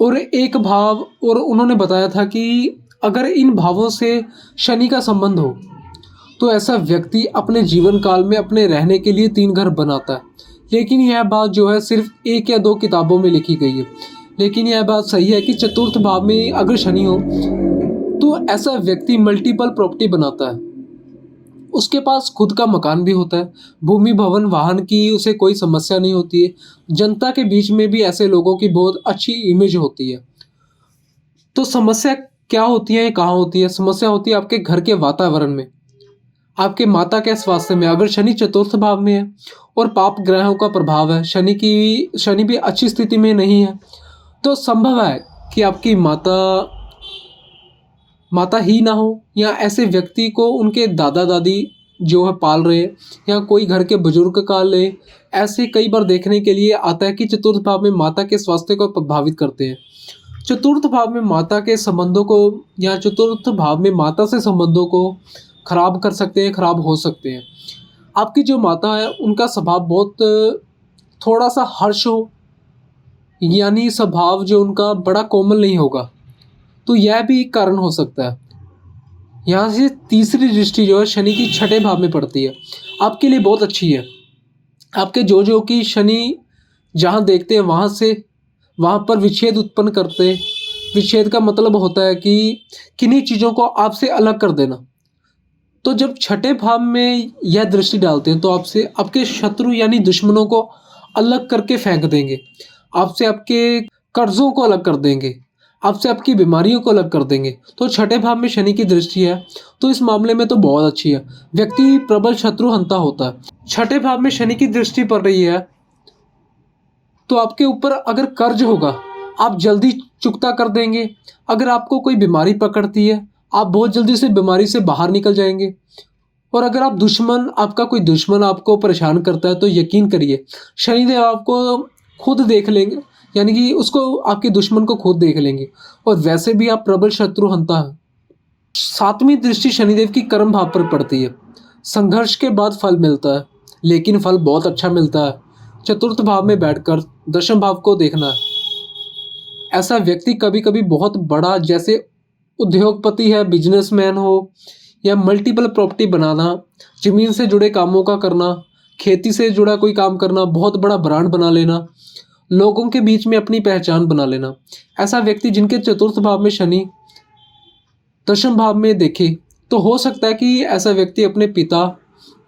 और एक भाव, और उन्होंने बताया था कि अगर इन भावों से शनि का संबंध हो तो ऐसा व्यक्ति अपने जीवन काल में अपने रहने के लिए 3 घर बनाता है। लेकिन यह बात जो है सिर्फ 1 या 2 किताबों में लिखी गई है। लेकिन यह बात सही है कि चतुर्थ भाव में अगर शनि हो तो ऐसा व्यक्ति मल्टीपल प्रॉपर्टी बनाता है। उसके पास खुद का मकान भी होता है, भूमि भवन वाहन की उसे कोई समस्या नहीं होती है। जनता के बीच में भी ऐसे लोगों की बहुत अच्छी इमेज होती है। तो समस्या क्या होती है, कहाँ होती है? समस्या होती है आपके घर के वातावरण में, आपके माता के स्वास्थ्य में। अगर शनि चतुर्थ भाव में है और पाप ग्रहों का प्रभाव है, शनि भी अच्छी स्थिति में नहीं है, तो संभव है कि आपकी माता ही ना हो, या ऐसे व्यक्ति को उनके दादा दादी जो है पाल रहे, या कोई घर के बुजुर्ग का ले। ऐसे कई बार देखने के लिए आता है कि चतुर्थ भाव में माता के स्वास्थ्य को प्रभावित करते हैं। चतुर्थ भाव में माता के संबंधों को, या चतुर्थ भाव में माता से संबंधों को खराब कर सकते हैं, खराब हो सकते हैं। आपकी जो माता है उनका स्वभाव बहुत थोड़ा सा हर्ष हो, यानी स्वभाव जो उनका बड़ा कोमल नहीं होगा, तो यह भी एक कारण हो सकता है। यहाँ से तीसरी दृष्टि जो है शनि की छठे भाव में पड़ती है, आपके लिए बहुत अच्छी है। आपके जो कि शनि जहाँ देखते हैं वहाँ पर विच्छेद उत्पन्न करते हैं। विच्छेद का मतलब होता है कि किन्हीं चीज़ों को आपसे अलग कर देना। तो जब छठे भाव में यह दृष्टि डालते हैं तो आपसे आपके शत्रु यानी दुश्मनों को अलग करके फेंक देंगे, आपसे आपके कर्जों को अलग कर देंगे, आपसे आपकी बीमारियों को अलग कर देंगे। तो छठे भाव में शनि की दृष्टि है तो इस मामले में तो बहुत अच्छी है। व्यक्ति प्रबल शत्रु हंता होता है। छठे भाव में शनि की दृष्टि पड़ रही है तो आपके ऊपर अगर कर्ज होगा आप जल्दी चुकता कर देंगे। अगर आपको कोई बीमारी पकड़ती है आप बहुत जल्दी से बीमारी से बाहर निकल जाएंगे। और अगर आपका कोई दुश्मन आपको परेशान करता है तो यकीन करिए शनिदेव आपको खुद देख लेंगे, यानी कि उसको, आपके दुश्मन को खुद देख लेंगे। और वैसे भी आप प्रबल शत्रु हंता है। 7वीं दृष्टि शनिदेव की कर्म भाव पर पड़ती है। संघर्ष के बाद फल मिलता है, लेकिन फल बहुत अच्छा मिलता है। चतुर्थ भाव में बैठकर दशम भाव को देखना है। ऐसा व्यक्ति कभी कभी बहुत बड़ा, जैसे उद्योगपति है, बिजनेसमैन हो या मल्टीपल प्रॉपर्टी बनाना, ज़मीन से जुड़े कामों का करना, खेती से जुड़ा कोई काम करना, बहुत बड़ा ब्रांड बना लेना, लोगों के बीच में अपनी पहचान बना लेना। ऐसा व्यक्ति जिनके चतुर्थ भाव में शनि दशम भाव में देखे तो हो सकता है कि ऐसा व्यक्ति अपने पिता,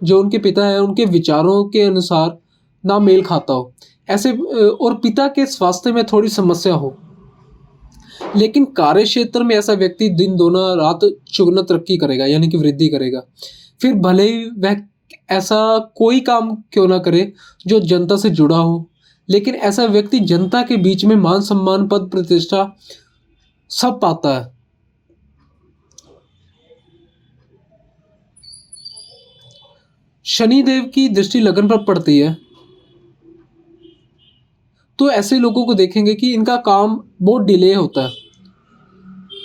जो उनके पिता है, उनके विचारों के अनुसार ना मेल खाता हो, ऐसे और पिता के स्वास्थ्य में थोड़ी समस्या हो। लेकिन कार्य क्षेत्र में ऐसा व्यक्ति दिन दोना रात चौगुना तरक्की करेगा, यानी कि वृद्धि करेगा। फिर भले ही वह ऐसा कोई काम क्यों ना करे जो जनता से जुड़ा हो, लेकिन ऐसा व्यक्ति जनता के बीच में मान सम्मान, पद प्रतिष्ठा सब पाता है। शनिदेव की दृष्टि लगन पर पड़ती है तो ऐसे लोगों को देखेंगे कि इनका काम बहुत डिले होता है,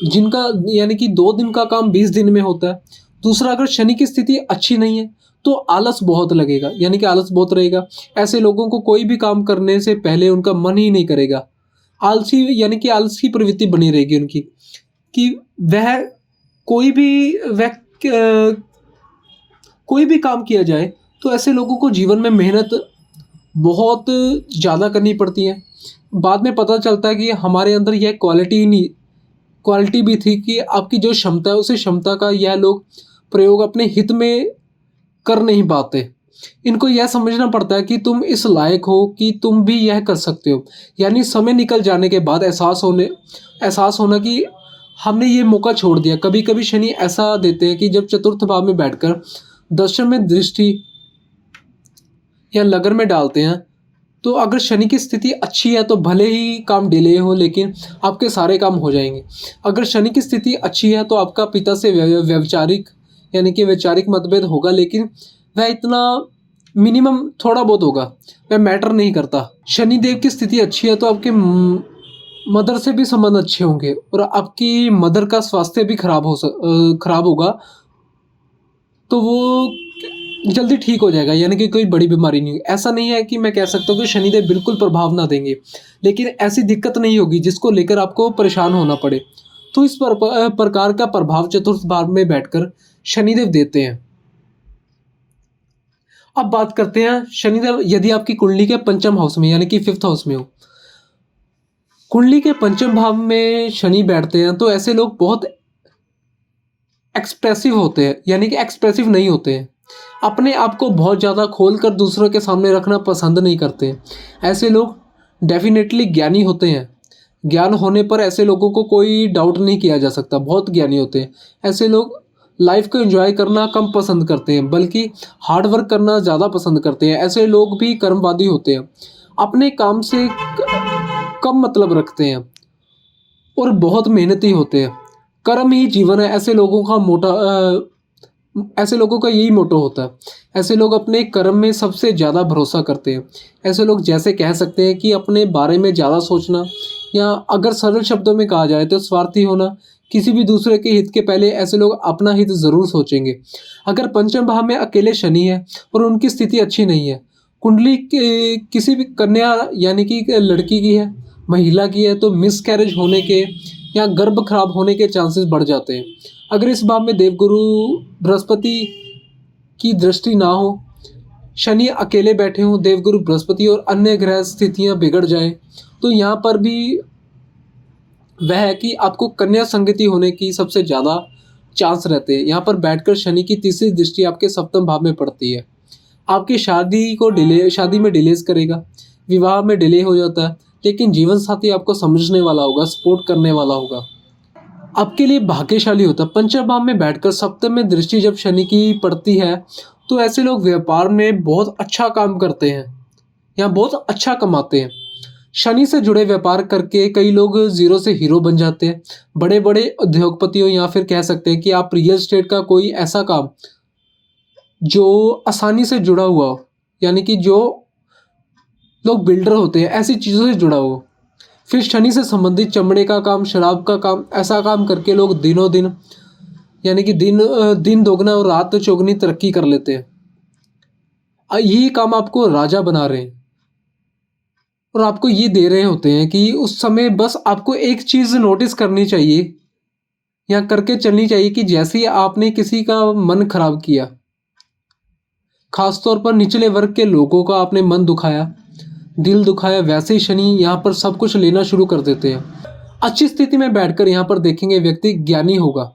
जिनका यानी कि 2 दिन का काम 20 दिन में होता है। दूसरा, अगर शनि की स्थिति अच्छी नहीं है तो आलस बहुत लगेगा, यानी कि आलस बहुत रहेगा। ऐसे लोगों को कोई भी काम करने से पहले उनका मन ही नहीं करेगा। आलसी, यानी कि आलस की प्रवृत्ति बनी रहेगी उनकी, कि वह कोई भी वह कोई भी काम किया जाए तो ऐसे लोगों को जीवन में मेहनत बहुत ज़्यादा करनी पड़ती है। बाद में पता चलता है कि हमारे अंदर यह क्वालिटी भी थी कि आपकी जो क्षमता है, उसी क्षमता का यह लोग प्रयोग अपने हित में कर नहीं पाते। इनको यह समझना पड़ता है कि तुम इस लायक हो कि तुम भी यह कर सकते हो, यानी समय निकल जाने के बाद एहसास होना कि हमने ये मौका छोड़ दिया। कभी कभी शनि ऐसा देते हैं कि जब चतुर्थ भाव में बैठकर दशम में दृष्टि या लगन में डालते हैं, तो अगर शनि की स्थिति अच्छी है तो भले ही काम डिले हो, लेकिन आपके सारे काम हो जाएंगे। अगर शनि की स्थिति अच्छी है तो आपका पिता से वैचारिक, यानी कि वैचारिक मतभेद होगा, लेकिन वह इतना मिनिमम थोड़ा बहुत होगा, वह मैटर नहीं करता। शनि देव की स्थिति अच्छी है तो आपके मदर से भी संबंध अच्छे होंगे और आपकी मदर का स्वास्थ्य भी खराब होगा तो वो जल्दी ठीक हो जाएगा, यानी कि कोई बड़ी बीमारी नहीं। ऐसा नहीं है कि मैं कह सकता हूँ कि शनिदेव बिल्कुल प्रभाव ना देंगे, लेकिन ऐसी दिक्कत नहीं होगी जिसको लेकर आपको परेशान होना पड़े। तो इस प्रकार का प्रभाव चतुर्थ भाव में बैठकर शनिदेव देते हैं। अब बात करते हैं शनिदेव यदि आपकी कुंडली के पंचम हाउस में, यानी कि 5th हाउस में हो। कुंडली के पंचम भाव में शनि बैठते हैं तो ऐसे लोग बहुत एक्सप्रेसिव होते हैं, यानी कि एक्सप्रेसिव नहीं होते हैं। अपने आप को बहुत ज़्यादा खोलकर दूसरों के सामने रखना पसंद नहीं करते। ऐसे लोग डेफिनेटली ज्ञानी होते हैं। ज्ञान होने पर ऐसे लोगों को कोई डाउट नहीं किया जा सकता, बहुत ज्ञानी होते हैं। ऐसे लोग लाइफ को एंजॉय करना कम पसंद करते हैं, बल्कि हार्ड वर्क करना ज़्यादा पसंद करते हैं। ऐसे लोग भी कर्मवादी होते हैं, अपने काम से कम मतलब रखते हैं और बहुत मेहनती होते हैं। कर्म ही जीवन है, ऐसे लोगों का यही मोटो होता है। ऐसे लोग अपने कर्म में सबसे ज़्यादा भरोसा करते हैं। ऐसे लोग जैसे कह सकते हैं कि अपने बारे में ज़्यादा सोचना, या अगर सरल शब्दों में कहा जाए तो स्वार्थी होना। किसी भी दूसरे के हित के पहले ऐसे लोग अपना हित ज़रूर सोचेंगे। अगर पंचम भाव में अकेले शनि है और उनकी स्थिति अच्छी नहीं है, कुंडली किसी भी कन्या यानी कि लड़की की है, महिला की है, तो मिसकैरेज होने के या गर्भ खराब होने के चांसेस बढ़ जाते हैं। अगर इस भाव में देवगुरु बृहस्पति की दृष्टि ना हो, शनि अकेले बैठे हों, देवगुरु बृहस्पति और अन्य ग्रह स्थितियां बिगड़ जाएं, तो यहाँ पर भी वह है कि आपको कन्या संगति होने की सबसे ज़्यादा चांस रहते हैं। यहाँ पर बैठकर शनि की तीसरी दृष्टि आपके सप्तम भाव में पड़ती है। आपकी शादी में डिलेज करेगा, विवाह में डिले हो जाता है, लेकिन जीवन साथी आपको समझने वाला होगा, सपोर्ट करने वाला होगा, आपके लिए भाग्यशाली होता है। पंचम भाव में बैठकर सप्तम में दृष्टि जब शनि की पड़ती है तो ऐसे लोग व्यापार में बहुत अच्छा काम करते हैं या बहुत अच्छा कमाते हैं। शनि से जुड़े व्यापार करके कई लोग जीरो से हीरो बन जाते हैं। बड़े बड़े उद्योगपतियों, या फिर कह सकते हैं कि आप रियल एस्टेट का कोई ऐसा काम जो आसानी से जुड़ा हुआ हो, यानी कि जो लोग बिल्डर होते हैं, ऐसी चीज़ों से जुड़ा हो। फिर शनि से संबंधित चमड़े का काम, शराब का काम, ऐसा काम करके लोग दिनों दिन, यानी कि दिन दोगुना और रात चौगुनी तरक्की कर लेते हैं। यही काम आपको राजा बना रहे हैं और आपको ये दे रहे होते हैं कि उस समय बस आपको एक चीज़ नोटिस करनी चाहिए, यहाँ करके चलनी चाहिए कि जैसे ही आपने किसी का मन खराब किया, खासतौर पर निचले वर्ग के लोगों का आपने मन दुखाया, दिल दुखाया, वैसे ही शनि यहाँ पर सब कुछ लेना शुरू कर देते हैं। अच्छी स्थिति में बैठकर यहाँ पर देखेंगे व्यक्ति ज्ञानी होगा,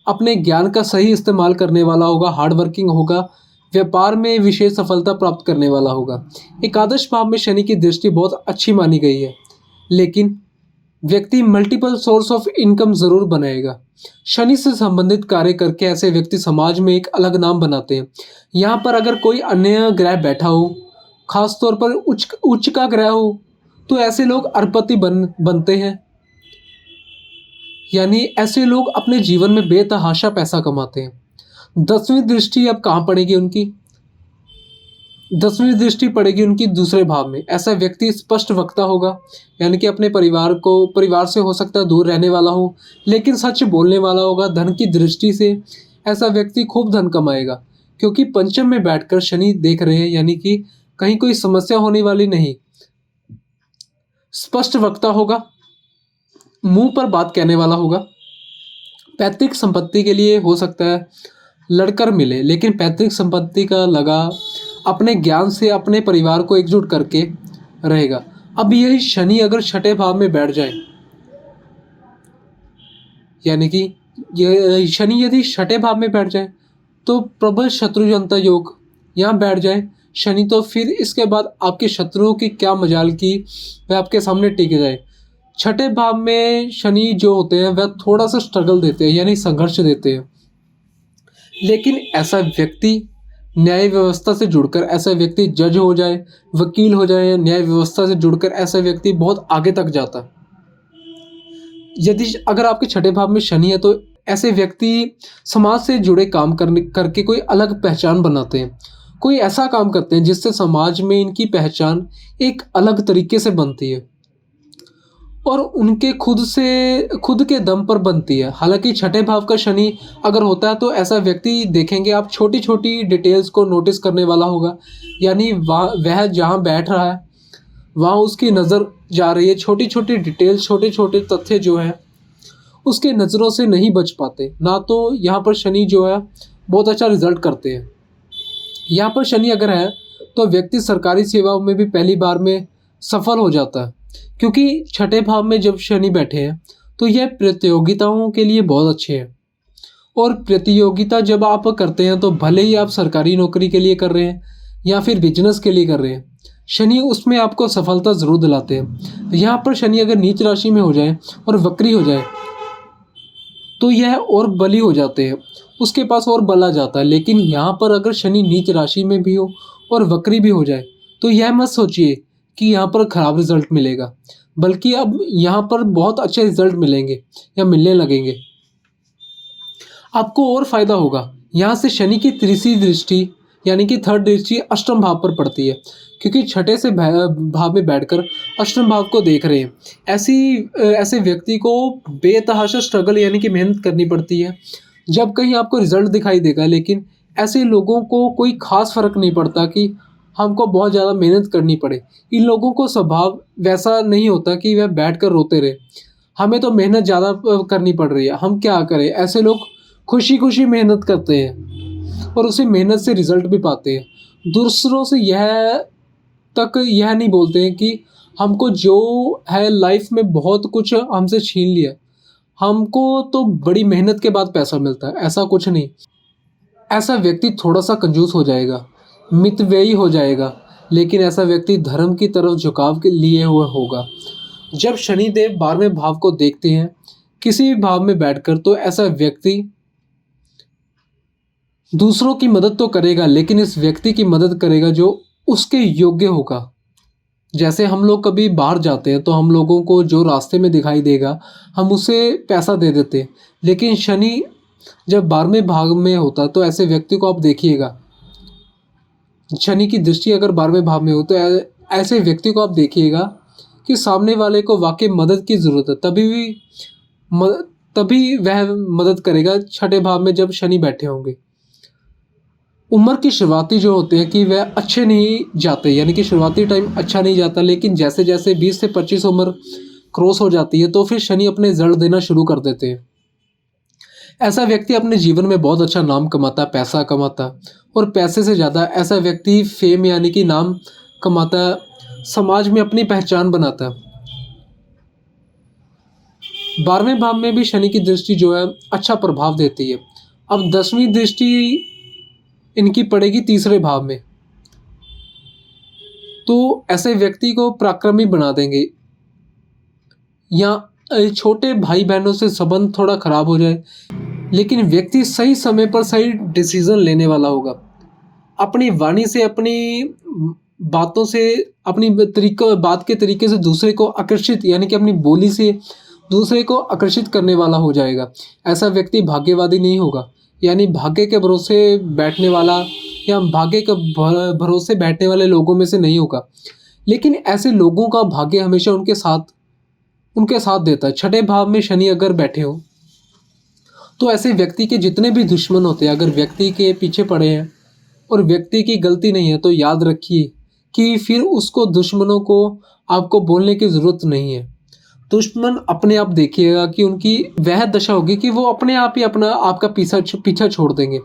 अपने ज्ञान का सही इस्तेमाल करने वाला होगा, हार्ड वर्किंग होगा, व्यापार में विशेष सफलता प्राप्त करने वाला होगा। एकादश भाव में शनि की दृष्टि बहुत अच्छी मानी गई है, लेकिन व्यक्ति मल्टीपल सोर्स ऑफ इनकम जरूर बनाएगा। शनि से संबंधित कार्य करके ऐसे व्यक्ति समाज में एक अलग नाम बनाते हैं। यहाँ पर अगर कोई अन्य ग्रह बैठा हो, खासतौर पर उच्च का ग्रह हो, तो ऐसे लोग अरबपति बनते हैं। यानी ऐसे लोग अपने जीवन में बेतहाशा पैसा कमाते हैं। 10वीं दृष्टि अब कहाँ पड़ेगी उनकी? 10वीं दृष्टि पड़ेगी उनकी दूसरे भाव में। ऐसा व्यक्ति स्पष्ट वक्ता होगा, यानी कि अपने परिवार से हो सकता है दूर रहने वाला हो, लेकिन सच बोलने वाला होगा। धन की दृष्टि से ऐसा व्यक्ति खूब धन कमाएगा, क्योंकि पंचम में बैठकर शनि देख रहे हैं, यानी कि कहीं कोई समस्या होने वाली नहीं। स्पष्ट वक्ता होगा, मुंह पर बात कहने वाला होगा। पैतृक संपत्ति के लिए हो सकता है लड़कर मिले, लेकिन पैतृक संपत्ति का लगा अपने ज्ञान से अपने परिवार को एकजुट करके रहेगा। अब यही शनि अगर छठे भाव में बैठ जाए, यानी कि यह शनि यदि छठे भाव में बैठ जाए तो प्रबल शत्रु जनता योग यहाँ बैठ जाए शनि, तो फिर इसके बाद आपके शत्रुओं की क्या मजाल की वह आपके सामने टिक जाए। छठे भाव में शनि जो होते हैं वह थोड़ा सा स्ट्रगल देते हैं, यानी संघर्ष देते हैं, लेकिन ऐसा व्यक्ति न्याय व्यवस्था से जुड़कर, ऐसा व्यक्ति जज हो जाए, वकील हो जाए, न्याय व्यवस्था से जुड़कर ऐसा व्यक्ति बहुत आगे तक जाता है। यदि अगर आपके छठे भाव में शनि है तो ऐसे व्यक्ति समाज से जुड़े काम करके कोई अलग पहचान बनाते हैं, कोई ऐसा काम करते हैं जिससे समाज में इनकी पहचान एक अलग तरीके से बनती है और उनके खुद के दम पर बनती है। हालांकि छठे भाव का शनि अगर होता है तो ऐसा व्यक्ति देखेंगे आप छोटी छोटी डिटेल्स को नोटिस करने वाला होगा, यानी वह जहाँ बैठ रहा है वहाँ उसकी नज़र जा रही है। छोटी छोटी डिटेल्स, छोटे छोटे तथ्य जो है उसके नज़रों से नहीं बच पाते। ना तो यहाँ पर शनि जो है बहुत अच्छा रिजल्ट करते हैं। यहाँ पर शनि अगर है तो व्यक्ति सरकारी सेवाओं में भी पहली बार में सफल हो जाता है, क्योंकि छठे भाव में जब शनि बैठे हैं तो यह प्रतियोगिताओं के लिए बहुत अच्छे हैं। और प्रतियोगिता जब आप करते हैं तो भले ही आप सरकारी नौकरी के लिए कर रहे हैं या फिर बिजनेस के लिए कर रहे हैं, शनि उसमें आपको सफलता ज़रूर दिलाते हैं। यहाँ पर शनि अगर नीच राशि में हो जाए और वक्री हो जाए तो यह और बली हो जाते हैं, उसके पास और बल आ जाता है। लेकिन यहाँ पर अगर शनि नीच राशि में भी हो और वक्री भी हो जाए तो यह मत सोचिए कि यहाँ पर ख़राब रिजल्ट मिलेगा, बल्कि अब यहाँ पर बहुत अच्छे रिजल्ट मिलेंगे या मिलने लगेंगे, आपको और फायदा होगा। यहाँ से शनि की तीसरी दृष्टि यानी कि थर्ड दृष्टि अष्टम भाव पर पड़ती है, क्योंकि छठे से भाव में बैठकर अष्टम भाव को देख रहे हैं। ऐसे व्यक्ति को बेतहाशा स्ट्रगल यानी कि मेहनत करनी पड़ती है, जब कहीं आपको रिजल्ट दिखाई देगा। लेकिन ऐसे लोगों को कोई खास फर्क नहीं पड़ता कि हमको बहुत ज़्यादा मेहनत करनी पड़े। इन लोगों को स्वभाव वैसा नहीं होता कि वह बैठकर रोते रहे, हमें तो मेहनत ज़्यादा करनी पड़ रही है, हम क्या करें। ऐसे लोग खुशी खुशी मेहनत करते हैं और उसी मेहनत से रिजल्ट भी पाते हैं। दूसरों से यह नहीं बोलते हैं कि हमको जो है लाइफ में बहुत कुछ हमसे छीन लिया, हमको तो बड़ी मेहनत के बाद पैसा मिलता है, ऐसा कुछ नहीं। ऐसा व्यक्ति थोड़ा सा कंजूस हो जाएगा, मितव्ययी हो जाएगा, लेकिन ऐसा व्यक्ति धर्म की तरफ झुकाव के लिए हुआ होगा। जब शनिदेव 12वें भाव को देखते हैं किसी भी भाव में बैठकर, तो ऐसा व्यक्ति दूसरों की मदद तो करेगा, लेकिन इस व्यक्ति की मदद करेगा जो उसके योग्य होगा। जैसे हम लोग कभी बाहर जाते हैं तो हम लोगों को जो रास्ते में दिखाई देगा हम उसे पैसा दे देते हैं, लेकिन शनि जब 12वें भाव में होता तो ऐसे व्यक्ति को आप देखिएगा, शनि की दृष्टि अगर 12वें भाव में हो तो ऐसे व्यक्ति को आप देखिएगा कि सामने वाले को वाकई मदद की ज़रूरत है, तभी वह मदद करेगा। छठे भाव में जब शनि बैठे होंगे, उम्र की शुरुआती जो होते हैं कि वह अच्छे नहीं जाते, यानी कि शुरुआती टाइम अच्छा नहीं जाता, लेकिन जैसे जैसे 20 से 25 उम्र क्रॉस हो जाती है तो फिर शनि अपने जड़ देना शुरू कर देते हैं। ऐसा व्यक्ति अपने जीवन में बहुत अच्छा नाम कमाता है, पैसा कमाता है, और पैसे से ज़्यादा ऐसा व्यक्ति फेम यानी कि नाम कमाता है, समाज में अपनी पहचान बनाता है। 12वें भाव में भी शनि की दृष्टि जो है अच्छा प्रभाव देती है। अब 10वीं दृष्टि इनकी पड़ेगी तीसरे भाव में, तो ऐसे व्यक्ति को पराक्रमी बना देंगे, या छोटे भाई बहनों से संबंध थोड़ा खराब हो जाए, लेकिन व्यक्ति सही समय पर सही डिसीजन लेने वाला होगा। अपनी वाणी से, अपनी बातों से, अपनी बात के तरीके से दूसरे को आकर्षित, यानी कि अपनी बोली से दूसरे को आकर्षित करने वाला हो जाएगा। ऐसा व्यक्ति भाग्यवादी नहीं होगा, यानी भाग्य के भरोसे बैठने वाला या भाग्य के भरोसे बैठने वाले लोगों में से नहीं होगा। लेकिन ऐसे लोगों का भाग्य हमेशा उनके साथ देता है। छठे भाव में शनि अगर बैठे हो तो ऐसे व्यक्ति के जितने भी दुश्मन होते हैं, अगर व्यक्ति के पीछे पड़े हैं और व्यक्ति की गलती नहीं है, तो याद रखिए कि फिर उसको दुश्मनों को आपको बोलने की ज़रूरत नहीं है। दुश्मन अपने आप देखिएगा कि उनकी वह दशा होगी कि वो अपने आप ही आपका पीछा छोड़ देंगे।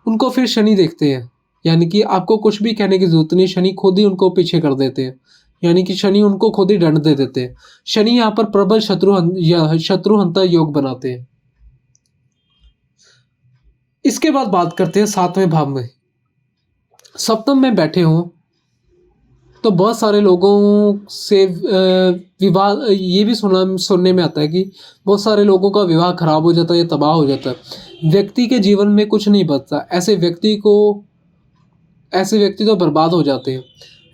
उनको फिर शनि देखते हैं, यानी कि आपको कुछ भी कहने की ज़रूरत नहीं, शनि खुद ही उनको पीछे कर देते हैं, यानी कि शनि उनको खुद ही दंड दे देते हैं। शनि यहाँ पर प्रबल शत्रुहंता योग बनाते हैं। इसके बाद बात करते हैं 7वें भाव में। सप्तम में बैठे हों तो बहुत सारे लोगों से विवाह, ये भी सुनने में आता है कि बहुत सारे लोगों का विवाह खराब हो जाता है या तबाह हो जाता है। व्यक्ति के जीवन में कुछ नहीं बचता, ऐसे व्यक्ति तो बर्बाद हो जाते हैं।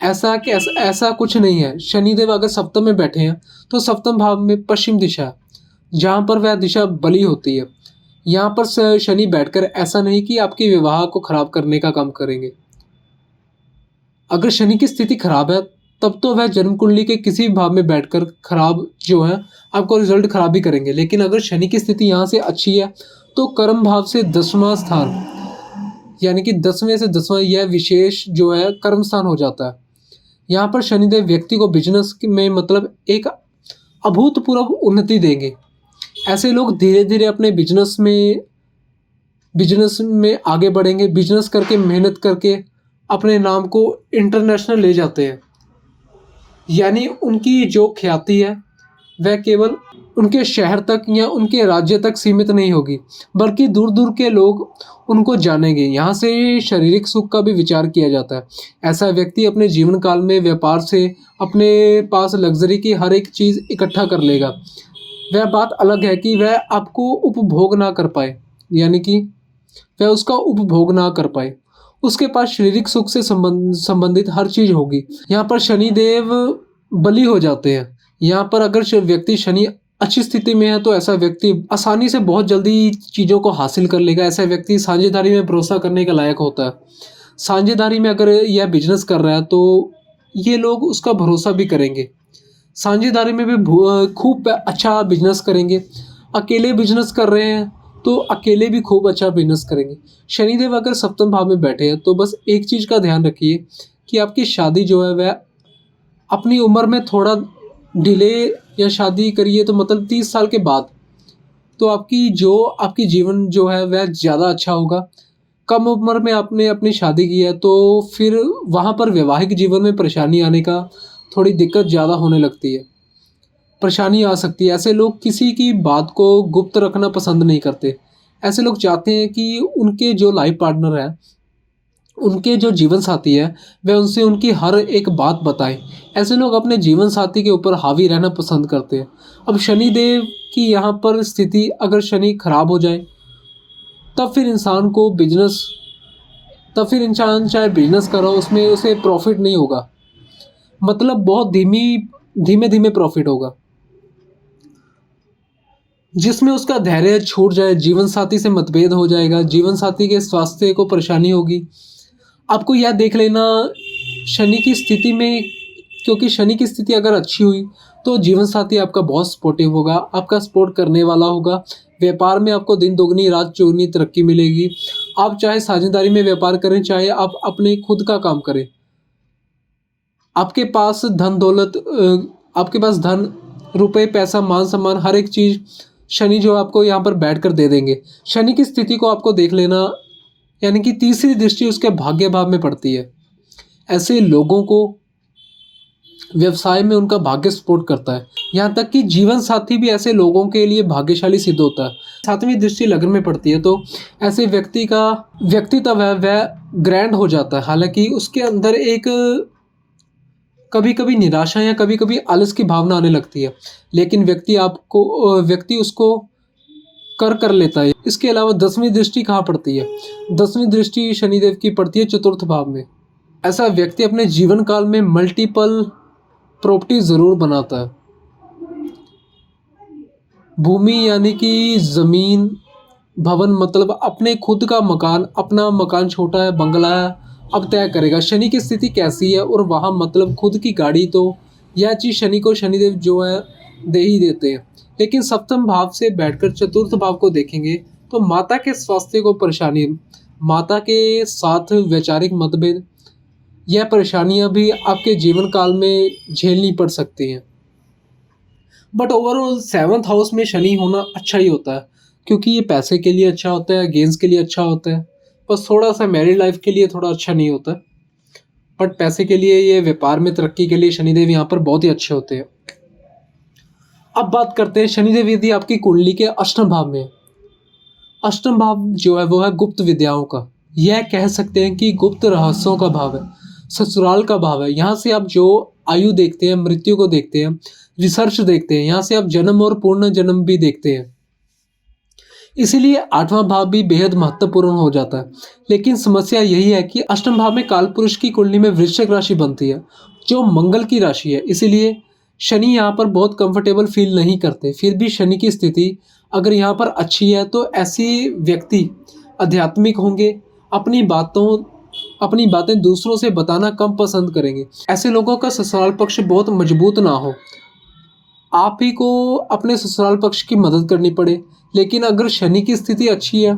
ऐसा कुछ नहीं है। शनिदेव अगर सप्तम में बैठे हैं तो सप्तम भाव में पश्चिम दिशा, जहाँ पर वह दिशा बली होती है, यहाँ पर शनि बैठकर ऐसा नहीं कि आपके विवाह को खराब करने का काम करेंगे। अगर शनि की स्थिति खराब है तब तो वह जन्म कुंडली के किसी भी भाव में बैठकर खराब जो है आपको रिजल्ट खराब ही करेंगे। लेकिन अगर शनि की स्थिति यहाँ से अच्छी है तो कर्म भाव से 10वां स्थान, यानी कि 10वें से 10वां यह विशेष जो है कर्म स्थान हो जाता है। यहाँ पर शनिदेव व्यक्ति को बिजनेस में मतलब एक अभूतपूर्व उन्नति देंगे। ऐसे लोग धीरे धीरे अपने बिजनेस में आगे बढ़ेंगे। बिजनेस करके, मेहनत करके अपने नाम को इंटरनेशनल ले जाते हैं, यानी उनकी जो ख्याति है वह केवल उनके शहर तक या उनके राज्य तक सीमित नहीं होगी, बल्कि दूर दूर के लोग उनको जानेंगे। यहाँ से शारीरिक सुख का भी विचार किया जाता है। ऐसा व्यक्ति अपने जीवन काल में व्यापार से अपने पास लग्जरी की हर एक चीज़ इकट्ठा कर लेगा। वह बात अलग है कि वह आपको उपभोग ना कर पाए, यानी कि वह उसका उपभोग ना कर पाए। उसके पास शारीरिक सुख से संबंधित हर चीज़ होगी। यहाँ पर शनिदेव बली हो जाते हैं। यहाँ पर अगर व्यक्ति शनि अच्छी स्थिति में है तो ऐसा व्यक्ति आसानी से बहुत जल्दी चीज़ों को हासिल कर लेगा। ऐसा व्यक्ति साझेदारी में भरोसा करने के लायक होता है। साझेदारी में अगर यह बिजनेस कर रहा है तो ये लोग उसका भरोसा भी करेंगे। साझेदारी में भी खूब अच्छा बिजनेस करेंगे। अकेले बिजनेस कर रहे हैं तो अकेले भी खूब अच्छा बिजनेस करेंगे। शनिदेव अगर सप्तम भाव में बैठे हैं तो बस एक चीज़ का ध्यान रखिए कि आपकी शादी जो है वह अपनी उम्र में थोड़ा डिले, या शादी करिए तो मतलब 30 साल के बाद, तो आपकी जीवन जो है वह ज़्यादा अच्छा होगा। कम उम्र में आपने अपनी शादी की है तो फिर वहाँ पर वैवाहिक जीवन में परेशानी आने का थोड़ी दिक्कत ज़्यादा होने लगती है, परेशानी आ सकती है। ऐसे लोग किसी की बात को गुप्त रखना पसंद नहीं करते। ऐसे लोग चाहते हैं कि उनके जो लाइफ पार्टनर है, उनके जो जीवन साथी है, वह उनसे उनकी हर एक बात बताएं। ऐसे लोग अपने जीवन साथी के ऊपर हावी रहना पसंद करते हैं। अब शनिदेव की यहाँ पर स्थिति, अगर शनि खराब हो जाए तब फिर इंसान चाहे बिजनेस करो उसमें उसे प्रॉफिट नहीं होगा, मतलब बहुत धीमे धीमे प्रॉफिट होगा, जिसमें उसका धैर्य छूट जाए, जीवन साथी से मतभेद हो जाएगा, जीवन साथी के स्वास्थ्य को परेशानी होगी। आपको यह देख लेना शनि की स्थिति में, क्योंकि शनि की स्थिति अगर अच्छी हुई तो जीवन साथी आपका बहुत सपोर्टिव होगा, आपका सपोर्ट करने वाला होगा। व्यापार में आपको दिन दोगुनी रात चौगुनी तरक्की मिलेगी। आप चाहे साझेदारी में व्यापार करें, चाहे आप अपने खुद का काम करें, आपके पास धन, रुपए, पैसा, मान सम्मान, हर एक चीज़ शनि जो आपको यहाँ पर बैठ कर दे देंगे। शनि की स्थिति को आपको देख लेना, यानी कि तीसरी दृष्टि उसके भाग्य भाव में पड़ती है। ऐसे लोगों को व्यवसाय में उनका भाग्य सपोर्ट करता है। यहाँ तक कि जीवन साथी भी ऐसे लोगों के लिए भाग्यशाली सिद्ध होता है। सातवीं दृष्टि लग्न में पड़ती है तो ऐसे व्यक्ति का व्यक्तित्व है वह ग्रैंड हो जाता है। हालांकि उसके अंदर एक कभी कभी निराशा या कभी कभी आलस की भावना आने लगती है, लेकिन व्यक्ति उसको कर लेता है। इसके अलावा 10वीं दृष्टि कहाँ पड़ती है? 10वीं दृष्टि शनिदेव की पड़ती है चतुर्थ भाव में। ऐसा व्यक्ति अपने जीवन काल में मल्टीपल प्रॉपर्टी जरूर बनाता है। भूमि यानी कि जमीन, भवन मतलब अपने खुद का मकान, अपना मकान छोटा है, बंगला है, अब तय करेगा। शनि की स्थिति कैसी है और वहाँ मतलब खुद की गाड़ी, तो यह चीज़ शनि को शनिदेव जो है दे ही देते हैं। लेकिन सप्तम भाव से बैठकर चतुर्थ भाव को देखेंगे तो माता के स्वास्थ्य को परेशानी, माता के साथ वैचारिक मतभेद, यह परेशानियां भी आपके जीवन काल में झेलनी पड़ सकती हैं। बट ओवरऑल 7th हाउस में शनि होना अच्छा ही होता है, क्योंकि ये पैसे के लिए अच्छा होता है, गेंस के लिए अच्छा होता है। बस थोड़ा सा मैरिड लाइफ के लिए थोड़ा अच्छा नहीं होता, बट पैसे के लिए, ये व्यापार में तरक्की के लिए शनिदेव यहाँ पर बहुत ही अच्छे होते हैं। अब बात करते हैं शनिदेव यदि आपकी कुंडली के अष्टम भाव में। अष्टम भाव जो है वो है गुप्त विद्याओं का, यह कह सकते हैं कि गुप्त रहस्यों का भाव है, ससुराल का भाव है। यहाँ से आप जो आयु देखते हैं, मृत्यु को देखते हैं, रिसर्च देखते हैं, यहाँ से आप जन्म और पूर्ण जन्म भी देखते हैं। इसीलिए 8वां भाव भी बेहद महत्वपूर्ण हो जाता है। लेकिन समस्या यही है कि अष्टम भाव में काल पुरुष की कुंडली में वृश्चिक राशि बनती है, जो मंगल की राशि है। इसीलिए शनि यहाँ पर बहुत कंफर्टेबल फील नहीं करते। फिर भी शनि की स्थिति अगर यहाँ पर अच्छी है तो ऐसी व्यक्ति आध्यात्मिक होंगे, अपनी बातें दूसरों से बताना कम पसंद करेंगे। ऐसे लोगों का ससुराल पक्ष बहुत मजबूत ना हो, आप ही को अपने ससुराल पक्ष की मदद करनी पड़े। लेकिन अगर शनि की स्थिति अच्छी है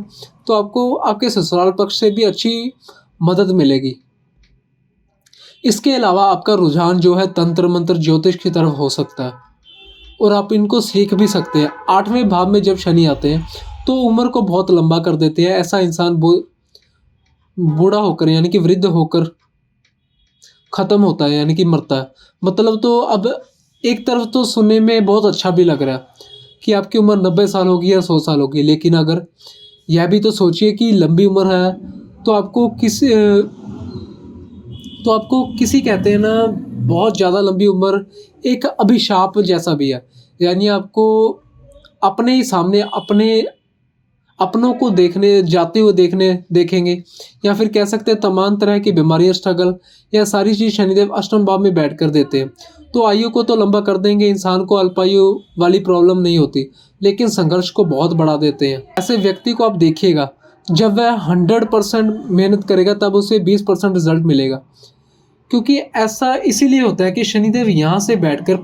तो आपको आपके ससुराल पक्ष से भी अच्छी मदद मिलेगी। इसके अलावा आपका रुझान जो है तंत्र मंत्र ज्योतिष की तरफ हो सकता है और आप इनको सीख भी सकते हैं। 8वें भाव में जब शनि आते हैं तो उम्र को बहुत लंबा कर देते हैं। ऐसा इंसान बूढ़ा होकर यानी कि वृद्ध होकर खत्म होता है, यानी कि मरता है। मतलब तो अब एक तरफ तो सुनने में बहुत अच्छा भी लग रहा है कि आपकी उम्र 90 साल होगी या 100 साल होगी, लेकिन अगर यह भी तो सोचिए कि लंबी उम्र है तो आपको किसी कहते हैं ना, बहुत ज़्यादा लंबी उम्र एक अभिशाप जैसा भी है। यानी आपको अपने ही सामने अपनों को जाते हुए देखेंगे, या फिर कह सकते हैं तमाम तरह की बीमारियां, स्ट्रगल, या सारी चीज़ शनिदेव अष्टम भाव में बैठ कर देते हैं। तो आयु को तो लंबा कर देंगे, इंसान को अल्पायु वाली प्रॉब्लम नहीं होती, लेकिन संघर्ष को बहुत बढ़ा देते हैं। ऐसे व्यक्ति को आप देखिएगा, जब वह 100% मेहनत करेगा तब उसे 20% रिजल्ट मिलेगा। क्योंकि ऐसा इसीलिए होता है कि शनिदेव यहाँ से बैठकर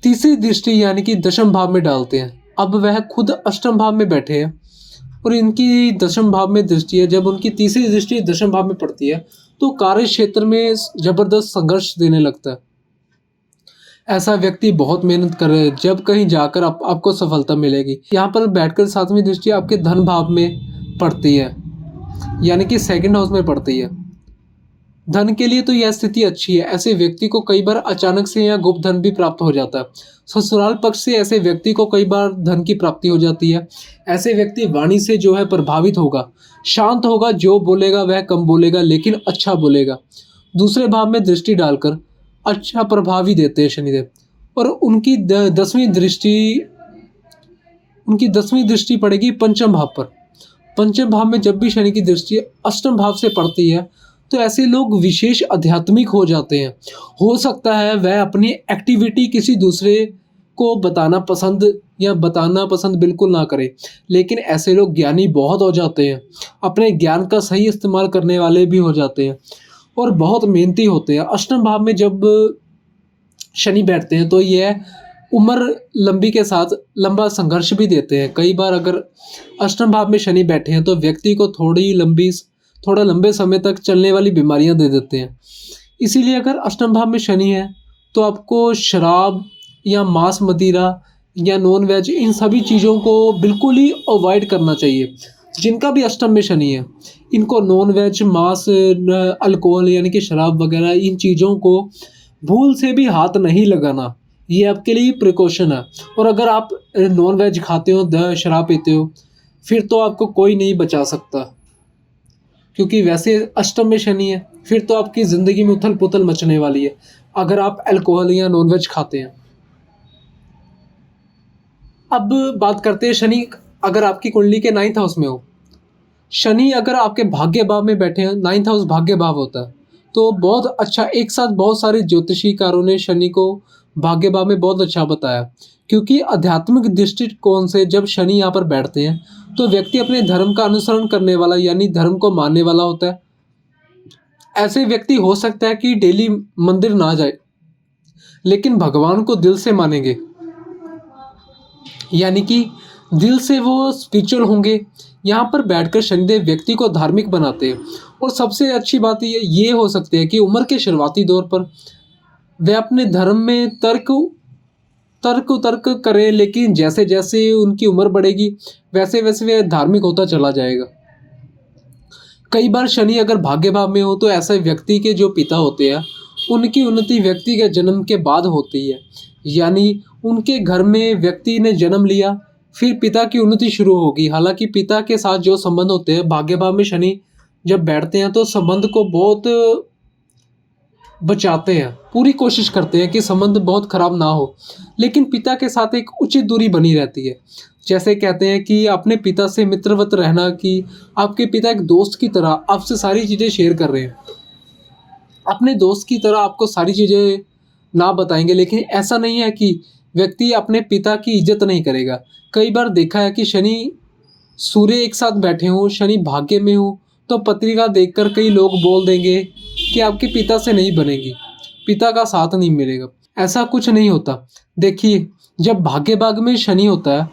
तीसरी दृष्टि यानी कि दशम भाव में डालते हैं। अब वह खुद अष्टम भाव में बैठे हैं और इनकी दशम भाव में दृष्टि है। जब उनकी तीसरी दृष्टि दशम भाव में पड़ती है तो कार्य क्षेत्र में जबरदस्त संघर्ष देने लगता है। ऐसा व्यक्ति बहुत मेहनत कर रहे हैं, जब कहीं जाकर आपको सफलता मिलेगी। यहाँ पर बैठकर 7वीं दृष्टि आपके धन भाव में पड़ती है, यानी कि सेकंड हाउस में पड़ती है। धन के लिए तो यह स्थिति अच्छी है। ऐसे व्यक्ति को कई बार अचानक से या गुप्त धन भी प्राप्त हो जाता है। ससुराल पक्ष से ऐसे व्यक्ति को कई बार धन की प्राप्ति हो जाती है। ऐसे व्यक्ति वाणी से जो है प्रभावित होगा, शांत होगा, जो बोलेगा वह कम बोलेगा लेकिन अच्छा बोलेगा। दूसरे भाव में दृष्टि डालकर अच्छा प्रभाव ही देते हैं शनिदेव। और उनकी 10वीं दृष्टि पड़ेगी पंचम भाव पर। पंचम भाव में जब भी शनि की दृष्टि अष्टम भाव से पड़ती है तो ऐसे लोग विशेष आध्यात्मिक हो जाते हैं। हो सकता है वह अपनी एक्टिविटी किसी दूसरे को बताना पसंद बिल्कुल ना करे, लेकिन ऐसे लोग ज्ञानी बहुत हो जाते हैं, अपने ज्ञान का सही इस्तेमाल करने वाले भी हो जाते हैं और बहुत मेहनती होते हैं। अष्टम भाव में जब शनि बैठते हैं तो यह उम्र लंबी के साथ लंबा संघर्ष भी देते हैं। कई बार अगर अष्टम भाव में शनि बैठे हैं तो व्यक्ति को थोड़ा लंबे समय तक चलने वाली बीमारियां दे देते हैं। इसीलिए अगर अष्टम भाव में शनि है तो आपको शराब या मांस मदिरा या नॉन वेज, इन सभी चीज़ों को बिल्कुल ही अवॉइड करना चाहिए। जिनका भी अष्टम में शनि है, इनको नॉन वेज, मांस, अल्कोहल यानी कि शराब वगैरह, इन चीज़ों को भूल से भी हाथ नहीं लगाना। ये आपके लिए प्रिकॉशन है। और अगर आप नॉन वेज खाते हो, शराब पीते हो, फिर तो आपको कोई नहीं बचा सकता, क्योंकि वैसे अष्टम में शनि है। फिर तो आपकी ज़िंदगी में उथल पुथल मचने वाली है अगर आप अल्कोहल या नॉन वेज खाते हैं। अब बात करते हैं शनि अगर आपकी कुंडली के 9th हाउस में हो। शनि अगर आपके भाग्य भाव में बैठे हैं, 9th हाउस भाग्य भाव होता है, तो बहुत अच्छा। एक साथ बहुत सारे ज्योतिषीकारों ने शनि को भाग्य भाव में बहुत अच्छा बताया, क्योंकि आध्यात्मिक दृष्टिकोण से जब शनि यहाँ पर बैठते हैं तो व्यक्ति अपने धर्म का अनुसरण करने वाला यानी धर्म को मानने वाला होता है। ऐसे व्यक्ति हो सकता है कि डेली मंदिर ना जाए, लेकिन भगवान को दिल से मानेंगे, यानी कि दिल से वो स्पिरिचुअल होंगे। यहाँ पर बैठकर शनिदेव व्यक्ति को धार्मिक बनाते हैं। और सबसे अच्छी बात ये हो सकती है कि उम्र के शुरुआती दौर पर वे अपने धर्म में तर्क तर्क तर्क करें, लेकिन जैसे जैसे उनकी उम्र बढ़ेगी वैसे वैसे वे धार्मिक होता चला जाएगा। कई बार शनि अगर भाग्य भाव में हो तो ऐसे व्यक्ति के जो पिता होते हैं उनकी उन्नति व्यक्ति के जन्म के बाद होती है, यानी उनके घर में व्यक्ति ने जन्म लिया, फिर पिता की उन्नति शुरू होगी। हालांकि पिता के साथ जो संबंध होते हैं, भाग्य भाव में शनि जब बैठते हैं तो संबंध को बहुत बचाते हैं, पूरी कोशिश करते हैं कि संबंध बहुत खराब ना हो, लेकिन पिता के साथ एक उचित दूरी बनी रहती है। जैसे कहते हैं कि अपने पिता से मित्रवत रहना, कि आपके पिता एक दोस्त की तरह आपसे सारी चीज़ें शेयर कर रहे हैं, अपने दोस्त की तरह आपको सारी चीज़ें ना बताएंगे, लेकिन ऐसा नहीं है कि व्यक्ति अपने पिता की इज्जत नहीं करेगा। कई बार देखा है कि शनि सूर्य एक साथ बैठे हों, शनि भाग्य में हो, तो पत्रिका देखकर कई लोग बोल देंगे कि आपके पिता से नहीं बनेगी, पिता का साथ नहीं मिलेगा। ऐसा कुछ नहीं होता। देखिए, जब भाग्य भाग में शनि होता है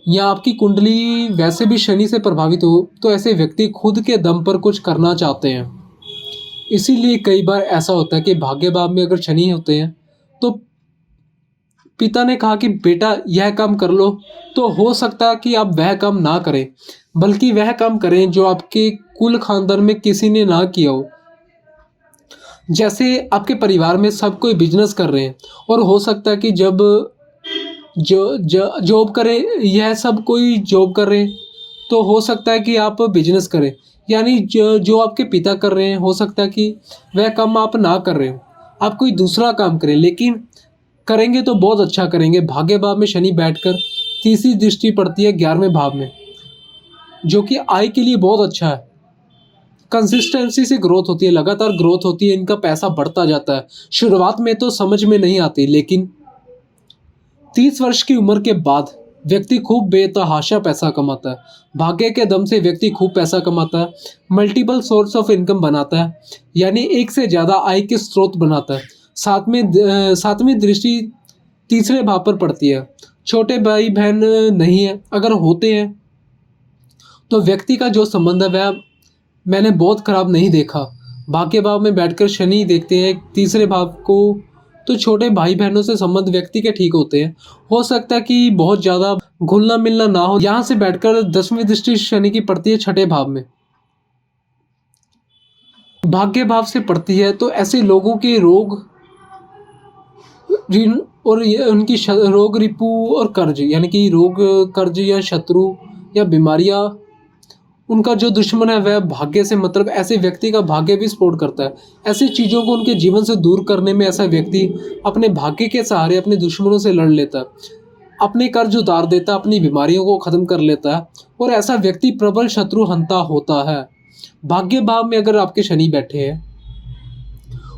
या आपकी कुंडली वैसे भी शनि से प्रभावित हो, तो ऐसे व्यक्ति खुद के दम पर कुछ करना चाहते हैं। इसीलिए कई बार ऐसा होता है कि भाग्य भाव में अगर शनि होते हैं तो पिता ने कहा कि बेटा यह काम कर लो, तो हो सकता है कि आप वह काम ना करें, बल्कि वह काम करें जो आपके कुल खानदान में किसी ने ना किया हो। जैसे आपके परिवार में सब कोई बिजनेस कर रहे हैं, और हो सकता है कि जब जॉब करें, यह सब कोई जॉब कर रहे हैं, तो हो सकता है कि आप बिजनेस करें, यानी जो आपके पिता कर रहे हैं हो सकता है कि वह काम आप ना कर रहे हो, आप कोई दूसरा काम करें, लेकिन करेंगे तो बहुत अच्छा करेंगे। भाग्य भाव में शनि बैठकर तीसरी दृष्टि पड़ती है 11वें भाव में, जो कि आय के लिए बहुत अच्छा है। कंसिस्टेंसी से ग्रोथ होती है, लगातार ग्रोथ होती है, इनका पैसा बढ़ता जाता है। शुरुआत में तो समझ में नहीं आती, लेकिन 30 वर्ष की उम्र के बाद व्यक्ति खूब बेतहाशा पैसा कमाता है। भाग्य के दम से व्यक्ति खूब पैसा कमाता है, मल्टीपल सोर्स ऑफ इनकम बनाता है, यानी एक से ज़्यादा आय के स्रोत बनाता है। सातवीं दृष्टि तीसरे भाव पर पड़ती है। छोटे भाई बहन नहीं है, अगर होते हैं तो व्यक्ति का जो संबंध है वह मैंने बहुत खराब नहीं देखा। भाग्य भाव में बैठकर शनि देखते हैं तीसरे भाव को, तो छोटे भाई बहनों से संबंध व्यक्ति के ठीक होते हैं। हो सकता है कि बहुत ज़्यादा घुलना मिलना ना हो। यहाँ से बैठकर 10वीं दृष्टि शनि की पड़ती है छठे भाव में, भाग्य भाव से पड़ती है, तो ऐसे लोगों के रोग, ऋण और उनकी रोग, रिपू और कर्ज, यानी कि रोग, कर्ज या शत्रु या बीमारियां, उनका जो दुश्मन है वह भाग्य से, मतलब ऐसे व्यक्ति का भाग्य भी सपोर्ट करता है। ऐसी चीज़ों को उनके जीवन से दूर करने में ऐसा व्यक्ति अपने भाग्य के सहारे अपने दुश्मनों से लड़ लेता है, अपने कर्ज उतार देता है, अपनी बीमारियों को ख़त्म कर लेता है, और ऐसा व्यक्ति प्रबल शत्रु हंता होता है। भाग्य भाव में अगर आपके शनि बैठे हैं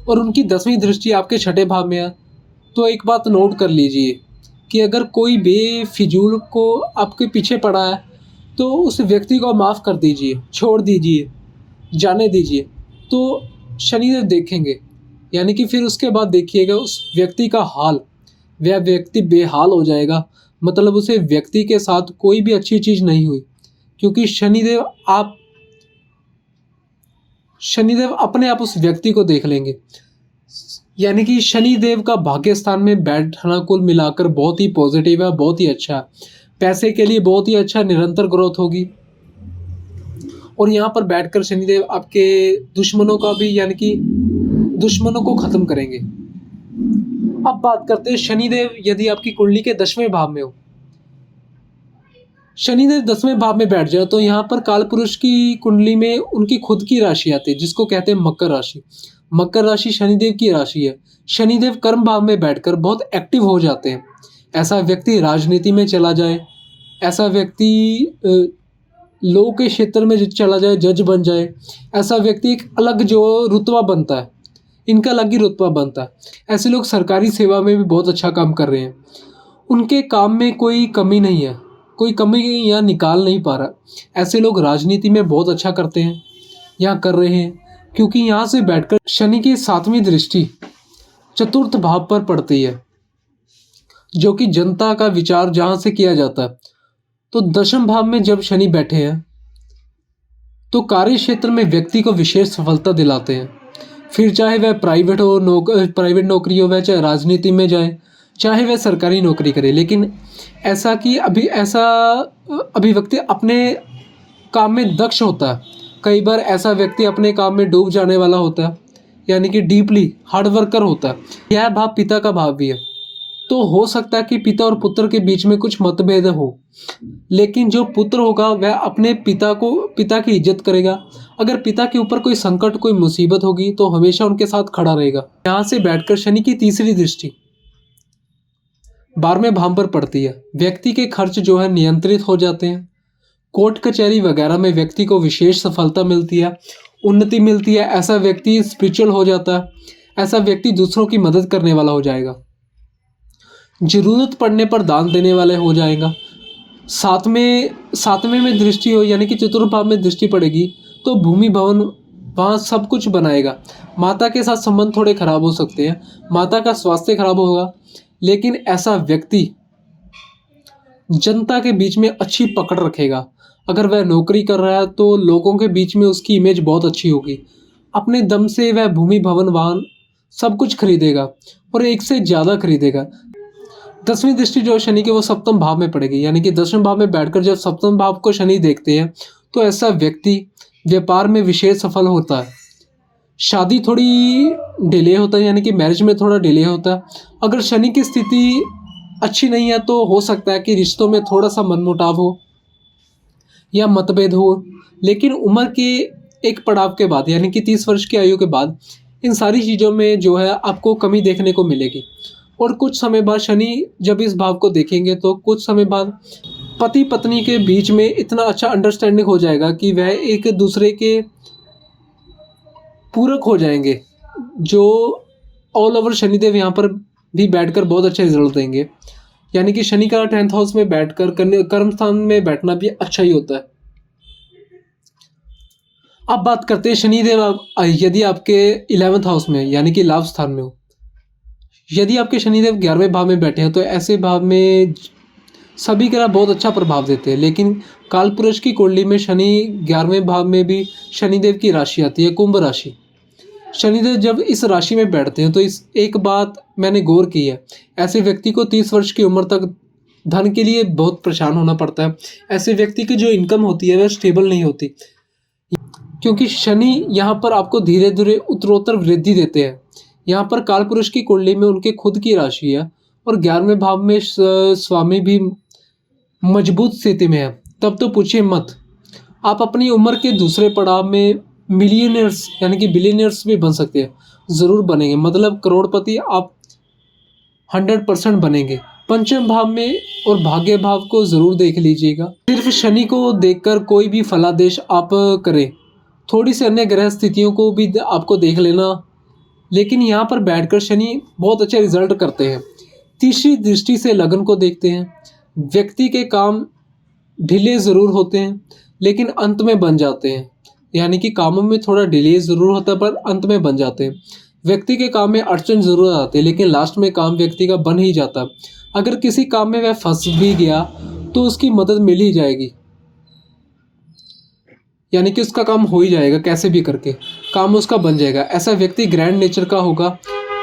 और उनकी 10वीं दृष्टि आपके छठे भाव में है, तो एक बात नोट कर लीजिए कि अगर कोई बेफिजूल को आपके पीछे पड़ा है तो उस व्यक्ति को माफ़ कर दीजिए, छोड़ दीजिए, जाने दीजिए, तो शनिदेव देखेंगे। यानी कि फिर उसके बाद देखिएगा उस व्यक्ति का हाल, वह व्यक्ति बेहाल हो जाएगा, मतलब उसे व्यक्ति के साथ कोई भी अच्छी चीज़ नहीं हुई, क्योंकि शनिदेव अपने आप उस व्यक्ति को देख लेंगे। यानी कि शनि देव का भाग्य स्थान में बैठना कुल मिलाकर बहुत ही पॉजिटिव है, बहुत ही अच्छा है। पैसे के लिए बहुत ही अच्छा, निरंतर ग्रोथ होगी। और यहाँ पर बैठकर शनिदेव आपके दुश्मनों का भी, यानी कि दुश्मनों को खत्म करेंगे। अब बात करते हैं शनिदेव यदि आपकी कुंडली के 10वें भाव में हो। शनिदेव 10वें भाव में बैठ जाए तो यहाँ पर काल पुरुष की कुंडली में उनकी खुद की राशि आती है, जिसको कहते हैं मकर राशि। मकर राशि शनिदेव की राशि है। शनिदेव कर्म भाव में बैठकर बहुत एक्टिव हो जाते हैं। ऐसा व्यक्ति राजनीति में चला जाए, ऐसा व्यक्ति लॉ के क्षेत्र में चला जाए, जज बन जाए, ऐसा व्यक्ति एक अलग जो रुतबा बनता है, इनका अलग ही रुतबा बनता है। ऐसे लोग सरकारी सेवा में भी बहुत अच्छा काम कर रहे हैं। उनके काम में कोई कमी नहीं है, कोई कमी यहाँ निकाल नहीं पा रहा। ऐसे लोग राजनीति में बहुत अच्छा करते हैं, यहाँ कर रहे हैं, क्योंकि यहाँ से बैठकर शनि की 7वीं दृष्टि चतुर्थ भाव पर पड़ती है, जो कि जनता का विचार जहाँ से किया जाता है। तो 10वें भाव में जब शनि बैठे हैं तो कार्य क्षेत्र में व्यक्ति को विशेष सफलता दिलाते हैं। फिर चाहे वह प्राइवेट हो, प्राइवेट नौकरी हो, वह चाहे राजनीति में जाए, चाहे वह सरकारी नौकरी करे। लेकिन ऐसा कि अभी व्यक्ति अपने काम में दक्ष होता है। कई बार ऐसा व्यक्ति अपने काम में डूब जाने वाला होता है, यानी कि डीपली हार्ड वर्कर होता है। यह भाव पिता का भाव भी है, तो हो सकता है कि पिता और पुत्र के बीच में कुछ मतभेद हो, लेकिन जो पुत्र होगा वह अपने पिता की इज्जत करेगा। अगर पिता के ऊपर कोई संकट, कोई मुसीबत होगी तो हमेशा उनके साथ खड़ा रहेगा। यहाँ से बैठकर शनि की 3री दृष्टि 12वें भाव पर पड़ती है। व्यक्ति के खर्च जो है नियंत्रित हो जाते हैं। कोर्ट कचहरी वगैरह में व्यक्ति को विशेष सफलता मिलती है, उन्नति मिलती है। ऐसा व्यक्ति स्पिरिचुअल हो जाता है। ऐसा व्यक्ति दूसरों की मदद करने वाला हो जाएगा, जरूरत पड़ने पर दान देने वाले हो जाएगा। सातवें में दृष्टि हो, यानी कि चतुर्थ भाव में दृष्टि पड़ेगी तो भूमि भवन, वहाँ सब कुछ बनाएगा। माता के साथ संबंध थोड़े खराब हो सकते हैं, माता का स्वास्थ्य खराब होगा, लेकिन ऐसा व्यक्ति जनता के बीच में अच्छी पकड़ रखेगा। अगर वह नौकरी कर रहा है तो लोगों के बीच में उसकी इमेज बहुत अच्छी होगी। अपने दम से वह भूमि भवन वाहन सब कुछ खरीदेगा और एक से ज़्यादा खरीदेगा। 10वीं दृष्टि जो शनि की वो 7वें भाव में पड़ेगी, यानी कि 10वें भाव में बैठकर जब 7वें भाव को शनि देखते हैं तो ऐसा व्यक्ति व्यापार में विशेष सफल होता है। शादी थोड़ी डिले होता है, यानी कि मैरिज में थोड़ा डिले होता है। अगर शनि की स्थिति अच्छी नहीं है तो हो सकता है कि रिश्तों में थोड़ा सा मनमुटाव हो या मतभेद हो। लेकिन उम्र के एक पड़ाव के बाद, यानी कि 30 वर्ष की आयु के बाद, इन सारी चीज़ों में जो है आपको कमी देखने को मिलेगी। और कुछ समय बाद शनि जब इस भाव को देखेंगे तो कुछ समय बाद पति पत्नी के बीच में इतना अच्छा अंडरस्टैंडिंग हो जाएगा कि वह एक दूसरे के पूरक हो जाएंगे। जो ऑल ओवर शनिदेव यहाँ पर भी बैठकर बहुत अच्छे रिजल्ट देंगे। यानी कि शनि का 10th हाउस में बैठकर कर्म स्थान में बैठना भी अच्छा ही होता है। अब बात करते हैं शनिदेव यदि आपके 11th हाउस में, यानी कि लाभ स्थान में हो। यदि आपके शनिदेव 11वें भाव में बैठे हैं तो ऐसे भाव में सभी ग्रह बहुत अच्छा प्रभाव देते हैं। लेकिन काल पुरुष की कुंडली में शनि 11वें भाव में भी शनिदेव की राशि आती है, कुंभ राशि। शनिदेव जब इस राशि में बैठते हैं तो इस एक बात मैंने गौर की है, ऐसे व्यक्ति को 30 वर्ष की उम्र तक धन के लिए बहुत परेशान होना पड़ता है। ऐसे व्यक्ति की जो इनकम होती है वह स्टेबल नहीं होती, क्योंकि शनि यहाँ पर आपको धीरे धीरे उत्तरोत्तर वृद्धि देते हैं। यहाँ पर काल पुरुष की कुंडली में उनके खुद की राशि है और 11वें भाव में स्वामी भी मजबूत स्थिति में है, तब तो पूछिए मत। आप अपनी उम्र के दूसरे पड़ाव में मिलियनियर्स यानी कि बिलियनियर्स भी बन सकते हैं, ज़रूर बनेंगे, मतलब करोड़पति आप 100% बनेंगे। 5वें भाव में और भाग्य भाव को ज़रूर देख लीजिएगा। सिर्फ शनि को देखकर कोई भी फलादेश आप करें, थोड़ी सी अन्य ग्रह स्थितियों को भी आपको देख लेना। लेकिन यहाँ पर बैठकर शनि बहुत अच्छे रिजल्ट करते हैं। 3री दृष्टि से लगन को देखते हैं। व्यक्ति के काम ढीले ज़रूर होते हैं लेकिन अंत में बन जाते हैं, यानी कि कामों में थोड़ा डिले ज़रूर होता है पर अंत में बन जाते हैं। व्यक्ति के काम में अड़चन ज़रूर आती है लेकिन लास्ट में काम व्यक्ति का बन ही जाता है। अगर किसी काम में वह फंस भी गया तो उसकी मदद मिल ही जाएगी, यानी कि उसका काम हो ही जाएगा, कैसे भी करके काम उसका बन जाएगा। ऐसा व्यक्ति ग्रैंड नेचर का होगा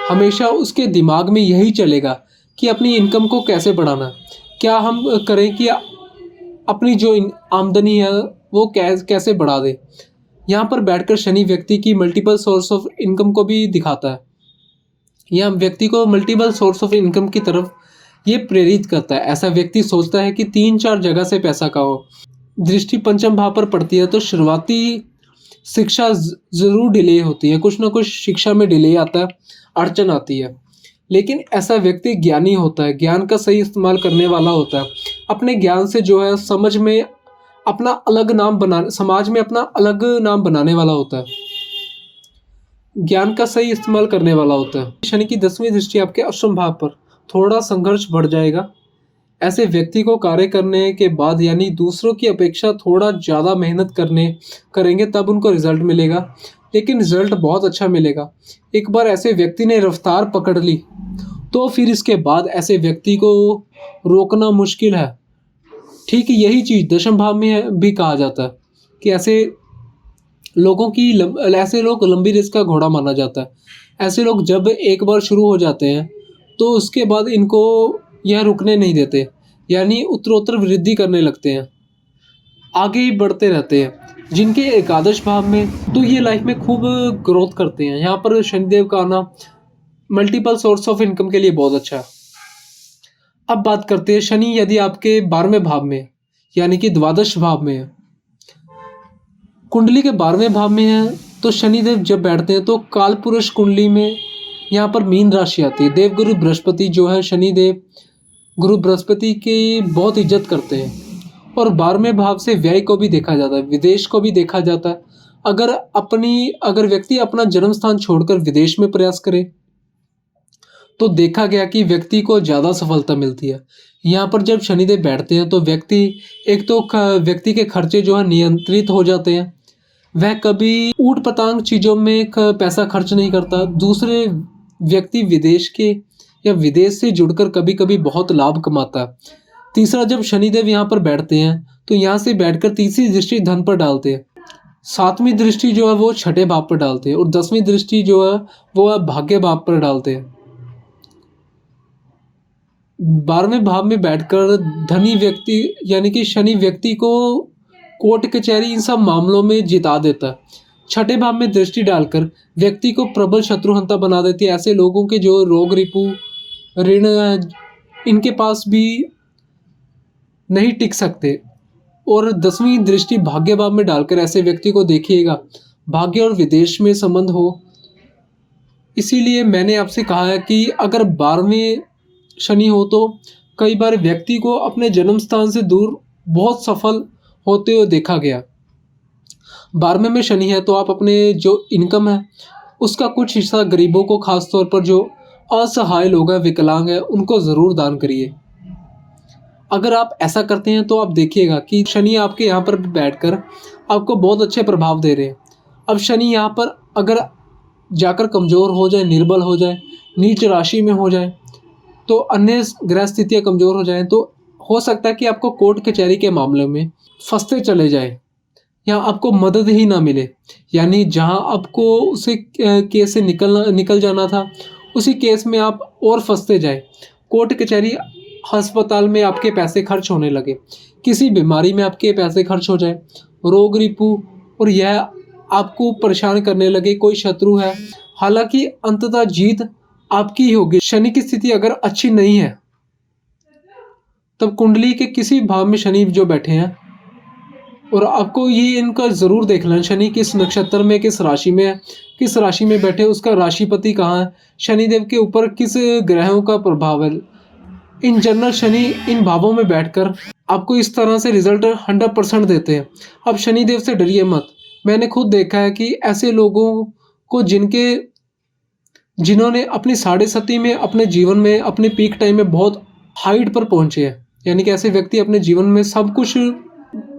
हमेशा उसके दिमाग में यही चलेगा कि अपनी इनकम को कैसे बढ़ाना, क्या हम करें कि अपनी जो आमदनी है वो कैसे बढ़ा दे। यहाँ पर बैठकर शनि व्यक्ति की मल्टीपल सोर्स ऑफ इनकम को भी दिखाता है, या व्यक्ति को मल्टीपल सोर्स ऑफ इनकम की तरफ ये प्रेरित करता है। ऐसा व्यक्ति सोचता है कि 3-4 जगह से पैसा कमाओ। दृष्टि पंचम भाव पर पड़ती है तो शुरुआती शिक्षा जरूर डिले होती है, कुछ ना कुछ शिक्षा में डिले आता है, अड़चन आती है। लेकिन ऐसा व्यक्ति ज्ञानी होता है, ज्ञान का सही इस्तेमाल करने वाला होता है, अपने ज्ञान से जो है समझ में अपना अलग नाम बना समाज में अपना अलग नाम बनाने वाला होता है, ज्ञान का सही इस्तेमाल करने वाला होता है। शनि की 10वीं दृष्टि आपके अष्टम भाव पर, थोड़ा संघर्ष बढ़ जाएगा। ऐसे व्यक्ति को कार्य करने के बाद यानी दूसरों की अपेक्षा थोड़ा ज़्यादा मेहनत करेंगे तब उनको रिजल्ट मिलेगा, लेकिन रिजल्ट बहुत अच्छा मिलेगा। एक बार ऐसे व्यक्ति ने रफ्तार पकड़ ली तो फिर इसके बाद ऐसे व्यक्ति को रोकना मुश्किल है। ठीक यही चीज़ दशम भाव में भी कहा जाता है कि ऐसे लोग लंबी रेस का घोड़ा माना जाता है। ऐसे लोग जब एक बार शुरू हो जाते हैं तो उसके बाद इनको यह रुकने नहीं देते, यानी उत्तरोत्तर वृद्धि करने लगते हैं, आगे ही बढ़ते रहते हैं। जिनके एकादश भाव में तो ये लाइफ में खूब ग्रोथ करते हैं। यहाँ पर शनिदेव का आना मल्टीपल सोर्स ऑफ इनकम के लिए बहुत अच्छा है। अब बात करते हैं शनि यदि आपके 12वें भाव में यानी कि द्वादश भाव में है, कुंडली के 12वें भाव में है, तो शनिदेव जब बैठते हैं तो काल पुरुष कुंडली में यहाँ पर मीन राशि आती है। देवगुरु बृहस्पति जो है, शनिदेव गुरु बृहस्पति की बहुत इज्जत करते हैं, और 12वें भाव से व्यय को भी देखा जाता है, विदेश को भी देखा जाता है। अगर व्यक्ति अपना जन्म स्थान छोड़कर विदेश में प्रयास करे तो देखा गया कि व्यक्ति को ज़्यादा सफलता मिलती है। यहाँ पर जब शनिदेव बैठते हैं तो व्यक्ति के खर्चे जो है नियंत्रित हो जाते हैं, वह कभी ऊट पटांग चीज़ों में पैसा खर्च नहीं करता। दूसरे व्यक्ति विदेश से जुड़कर कभी कभी बहुत लाभ कमाता है। तीसरा, जब शनिदेव यहाँ पर बैठते हैं तो यहाँ से बैठकर तीसरी दृष्टि धन पर डालते हैं, 7वीं दृष्टि जो है वो छठे भाव पर डालते हैं, और 10वीं दृष्टि जो है वो भाग्य भाव पर डालते हैं। 12वें भाव में बैठकर धनी व्यक्ति यानी कि शनि व्यक्ति को कोर्ट कचहरी इन सब मामलों में जिता देता है। छठे भाव में दृष्टि डालकर व्यक्ति को प्रबल शत्रुहंता बना देती है। ऐसे लोगों के जो रोग रिपू ऋण इनके पास भी नहीं टिक सकते। और 10वीं दृष्टि भाग्य भाव में डालकर ऐसे व्यक्ति को देखिएगा भाग्य और विदेश में संबंध हो। इसीलिए मैंने आपसे कहा है कि अगर 12वें शनि हो तो कई बार व्यक्ति को अपने जन्म स्थान से दूर बहुत सफल होते हुए देखा गया। 12वें में शनि है तो आप अपने जो इनकम है उसका कुछ हिस्सा गरीबों को, खास तौर पर जो असहाय लोग हैं, विकलांग हैं, उनको ज़रूर दान करिए। अगर आप ऐसा करते हैं तो आप देखिएगा कि शनि आपके यहाँ पर बैठकर आपको बहुत अच्छे प्रभाव दे रहे हैं। अब शनि यहाँ पर अगर जाकर कमज़ोर हो जाए, निर्बल हो जाए, नीच राशि में हो जाए, तो अन्य ग्रह स्थितियाँ कमज़ोर हो जाएं, तो हो सकता है कि आपको कोर्ट कचहरी के मामले में फंसते चले जाए या आपको मदद ही ना मिले। यानी जहां आपको उसे केस से निकल जाना था, उसी केस में आप और फंसते जाए। कोर्ट कचहरी, अस्पताल में आपके पैसे खर्च होने लगे, किसी बीमारी में आपके पैसे खर्च हो जाए, रोग रिपू, और यह आपको परेशान करने लगे, कोई शत्रु है। हालांकि अंततः जीत आपकी ही होगी। शनि की स्थिति अगर अच्छी नहीं है तब कुंडली के किसी भाव में शनि जो बैठे हैं, और आपको ये इनका ज़रूर देख लेना, शनि किस नक्षत्र में, किस राशि में है, किस राशि में बैठे, उसका राशिपति कहाँ है, शनिदेव के ऊपर किस ग्रहों का प्रभाव है। इन जनरल शनि इन भावों में बैठकर आपको इस तरह से रिजल्ट 100% देते हैं। अब शनिदेव से डरिए मत। मैंने खुद देखा है कि ऐसे लोगों को जिन्होंने अपनी 7.5 में अपने जीवन में अपने पीक टाइम में बहुत हाइट पर पहुंचे हैं, यानी कि ऐसे व्यक्ति अपने जीवन में सब कुछ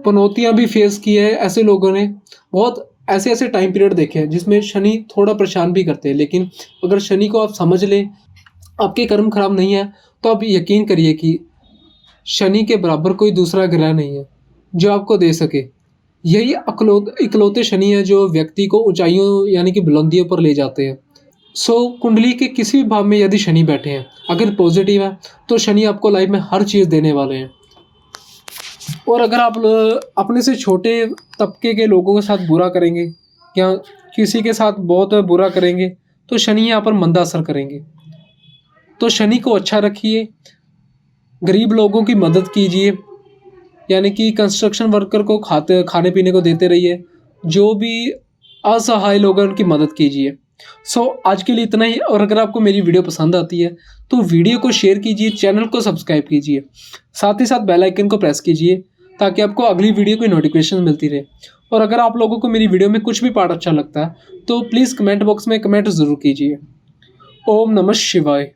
पनौतियां भी फेस की है। ऐसे लोगों ने बहुत ऐसे टाइम पीरियड देखे हैं जिसमें शनि थोड़ा परेशान भी करते हैं। लेकिन अगर शनि को आप समझ लें, आपके कर्म खराब नहीं है, तो आप यकीन करिए कि शनि के बराबर कोई दूसरा ग्रह नहीं है जो आपको दे सके। यही इकलौते शनि है जो व्यक्ति को ऊंचाइयों यानी कि बुलंदियों पर ले जाते हैं। कुंडली के किसी भी भाव में यदि शनि बैठे हैं, अगर पॉजिटिव है तो शनि आपको लाइफ में हर चीज़ देने वाले हैं। और अगर आप अपने से छोटे तबके के लोगों के साथ बुरा करेंगे या किसी के साथ बहुत बुरा करेंगे तो शनि यहाँ पर मंदा असर करेंगे। तो शनि को अच्छा रखिए, गरीब लोगों की मदद कीजिए, यानी कि कंस्ट्रक्शन वर्कर को खाने पीने को देते रहिए, जो भी असहाय लोग हैं उनकी मदद कीजिए। आज के लिए इतना ही। और अगर आपको मेरी वीडियो पसंद आती है तो वीडियो को शेयर कीजिए, चैनल को सब्सक्राइब कीजिए, साथ ही साथ बेल आइकन को प्रेस कीजिए ताकि आपको अगली वीडियो की नोटिफिकेशन मिलती रहे। और अगर आप लोगों को मेरी वीडियो में कुछ भी पार्ट अच्छा लगता है तो प्लीज़ कमेंट बॉक्स में कमेंट ज़रूर कीजिए। ओम नमः शिवाय।